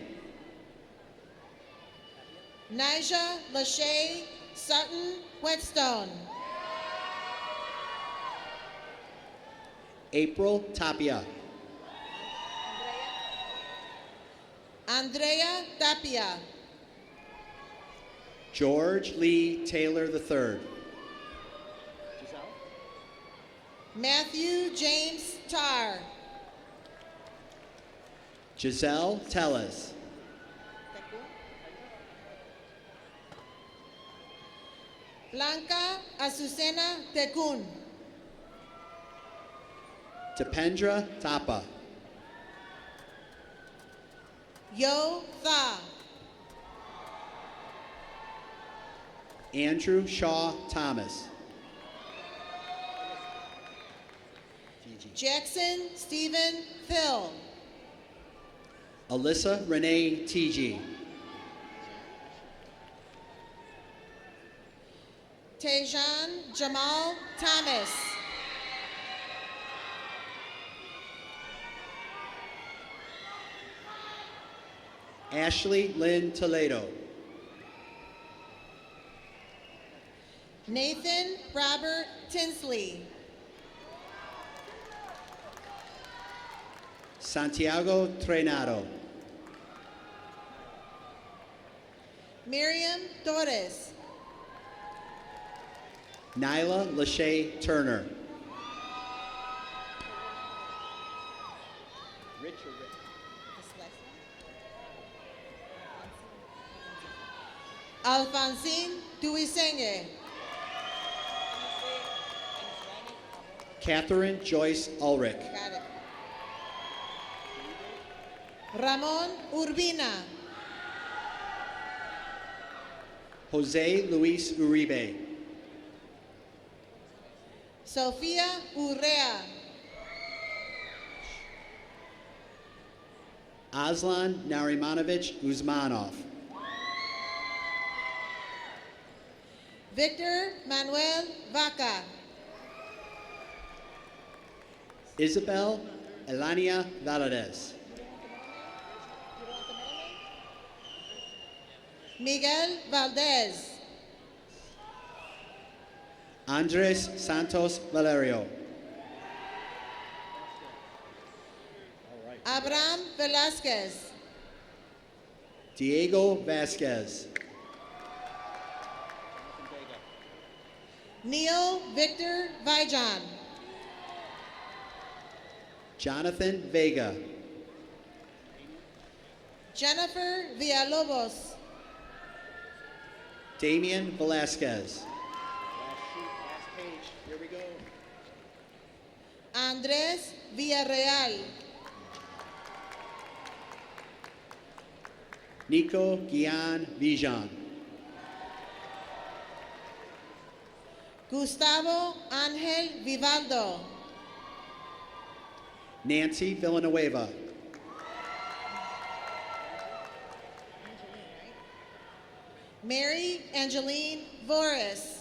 Nija Lachey Sutton Whetstone. April Tapia. Andrea Tapia. George Lee Taylor III. Matthew James Tarr. Giselle Tellez. Blanca Azucena Tecun. Tapendra Tapa. Yo Tha. Andrew Shaw Thomas. Jackson Stephen Phil. Alyssa Renee TG. Tejan Jamal Thomas. Ashley Lynn Toledo. Nathan Robert Tinsley. Santiago Trenado. Miriam Torres. Nyla Lachey Turner. Alphonsine Duisenge. Catherine Joyce Ulrich. Got it. Ramon Urbina. Jose Luis Uribe. Sofia Urrea. Aslan Narimanovich Uzmanov. Victor Manuel Vaca. Isabel Elania Valadez. Miguel Valdez. Andres Santos Valerio. Abraham Velasquez. Diego Vasquez. Neil Victor Vijan. Jonathan Vega. Jennifer Villalobos. Damian Velasquez. Andres Villarreal. Nico Guian Vijan. Gustavo Angel Vivaldo. Nancy Villanueva. Mary Angeline Voris.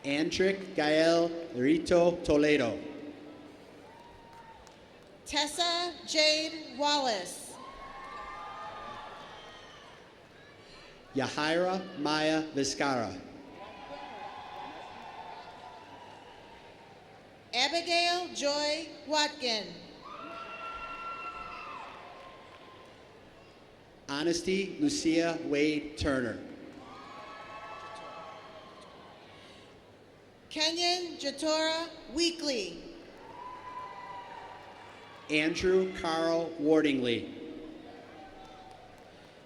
Andric Gael Rito Toledo. Tessa Jade Wallace. Yahaira Maya Vizcara. Abigail Joy Watkin. Honesty Lucia Wade Turner. Kenyon Jatora Weekly. Andrew Carl Wardingley.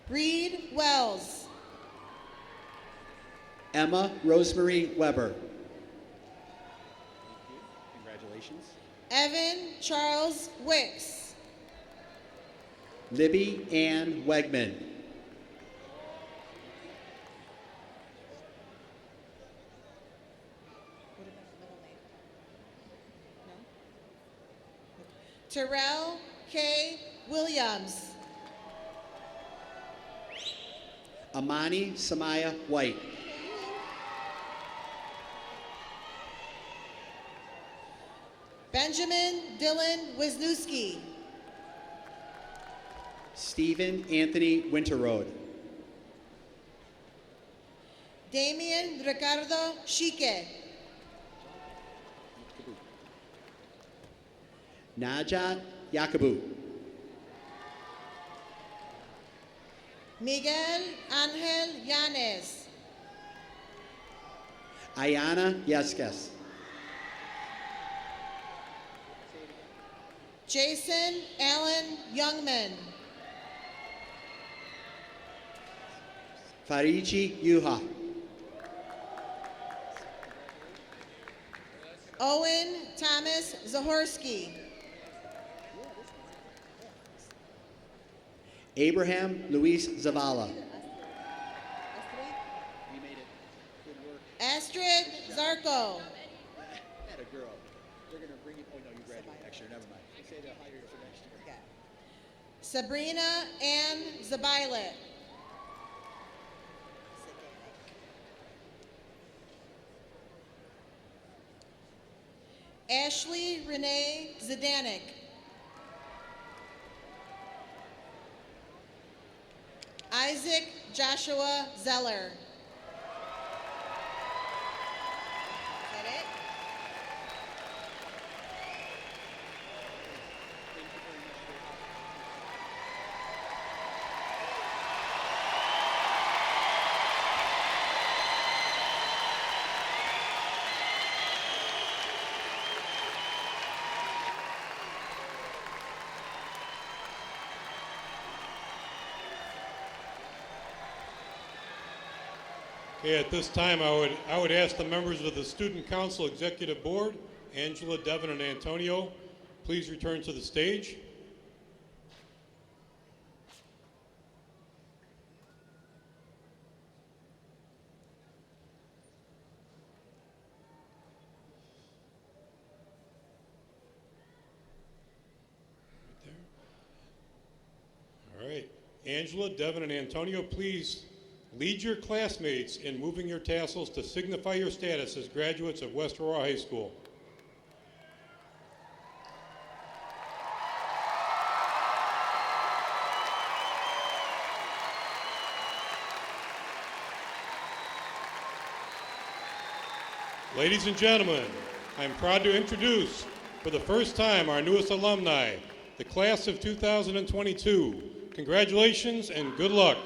Reed Wells. Emma Rosemary Weber. Congratulations. Evan Charles Wicks. Libby Ann Wegman. Terrell K. Williams. Amani Samaya White. Benjamin Dylan Wisniewski. Stephen Anthony Winterroad. Damian Ricardo Chique. Najat Yakubu. Miguel Angel Yanes. Ayana Yescas. Jason Allen Youngman. Fariji Yuha. Owen Thomas Zahorsky. Abraham Luis Zavala. Astrid Zarko. That a girl. They're going to bring you. Oh, no, you graduate next year. Never mind. They say they'll hire you for next year. Sabrina Ann Zabilet. Ashley Renee Zdanek. Isaac Joshua Zeller. Is that it? Okay, at this time, I would ask the members of the Student Council Executive Board, Angela, Devin, and Antonio, please return to the stage. Right there. All right, Angela, Devin, and Antonio, please Lead your classmates in moving your tassels to signify your status as graduates of West Aurora High School. Ladies and gentlemen, I am proud to introduce for the first time our newest alumni, the class of 2022. Congratulations and good luck.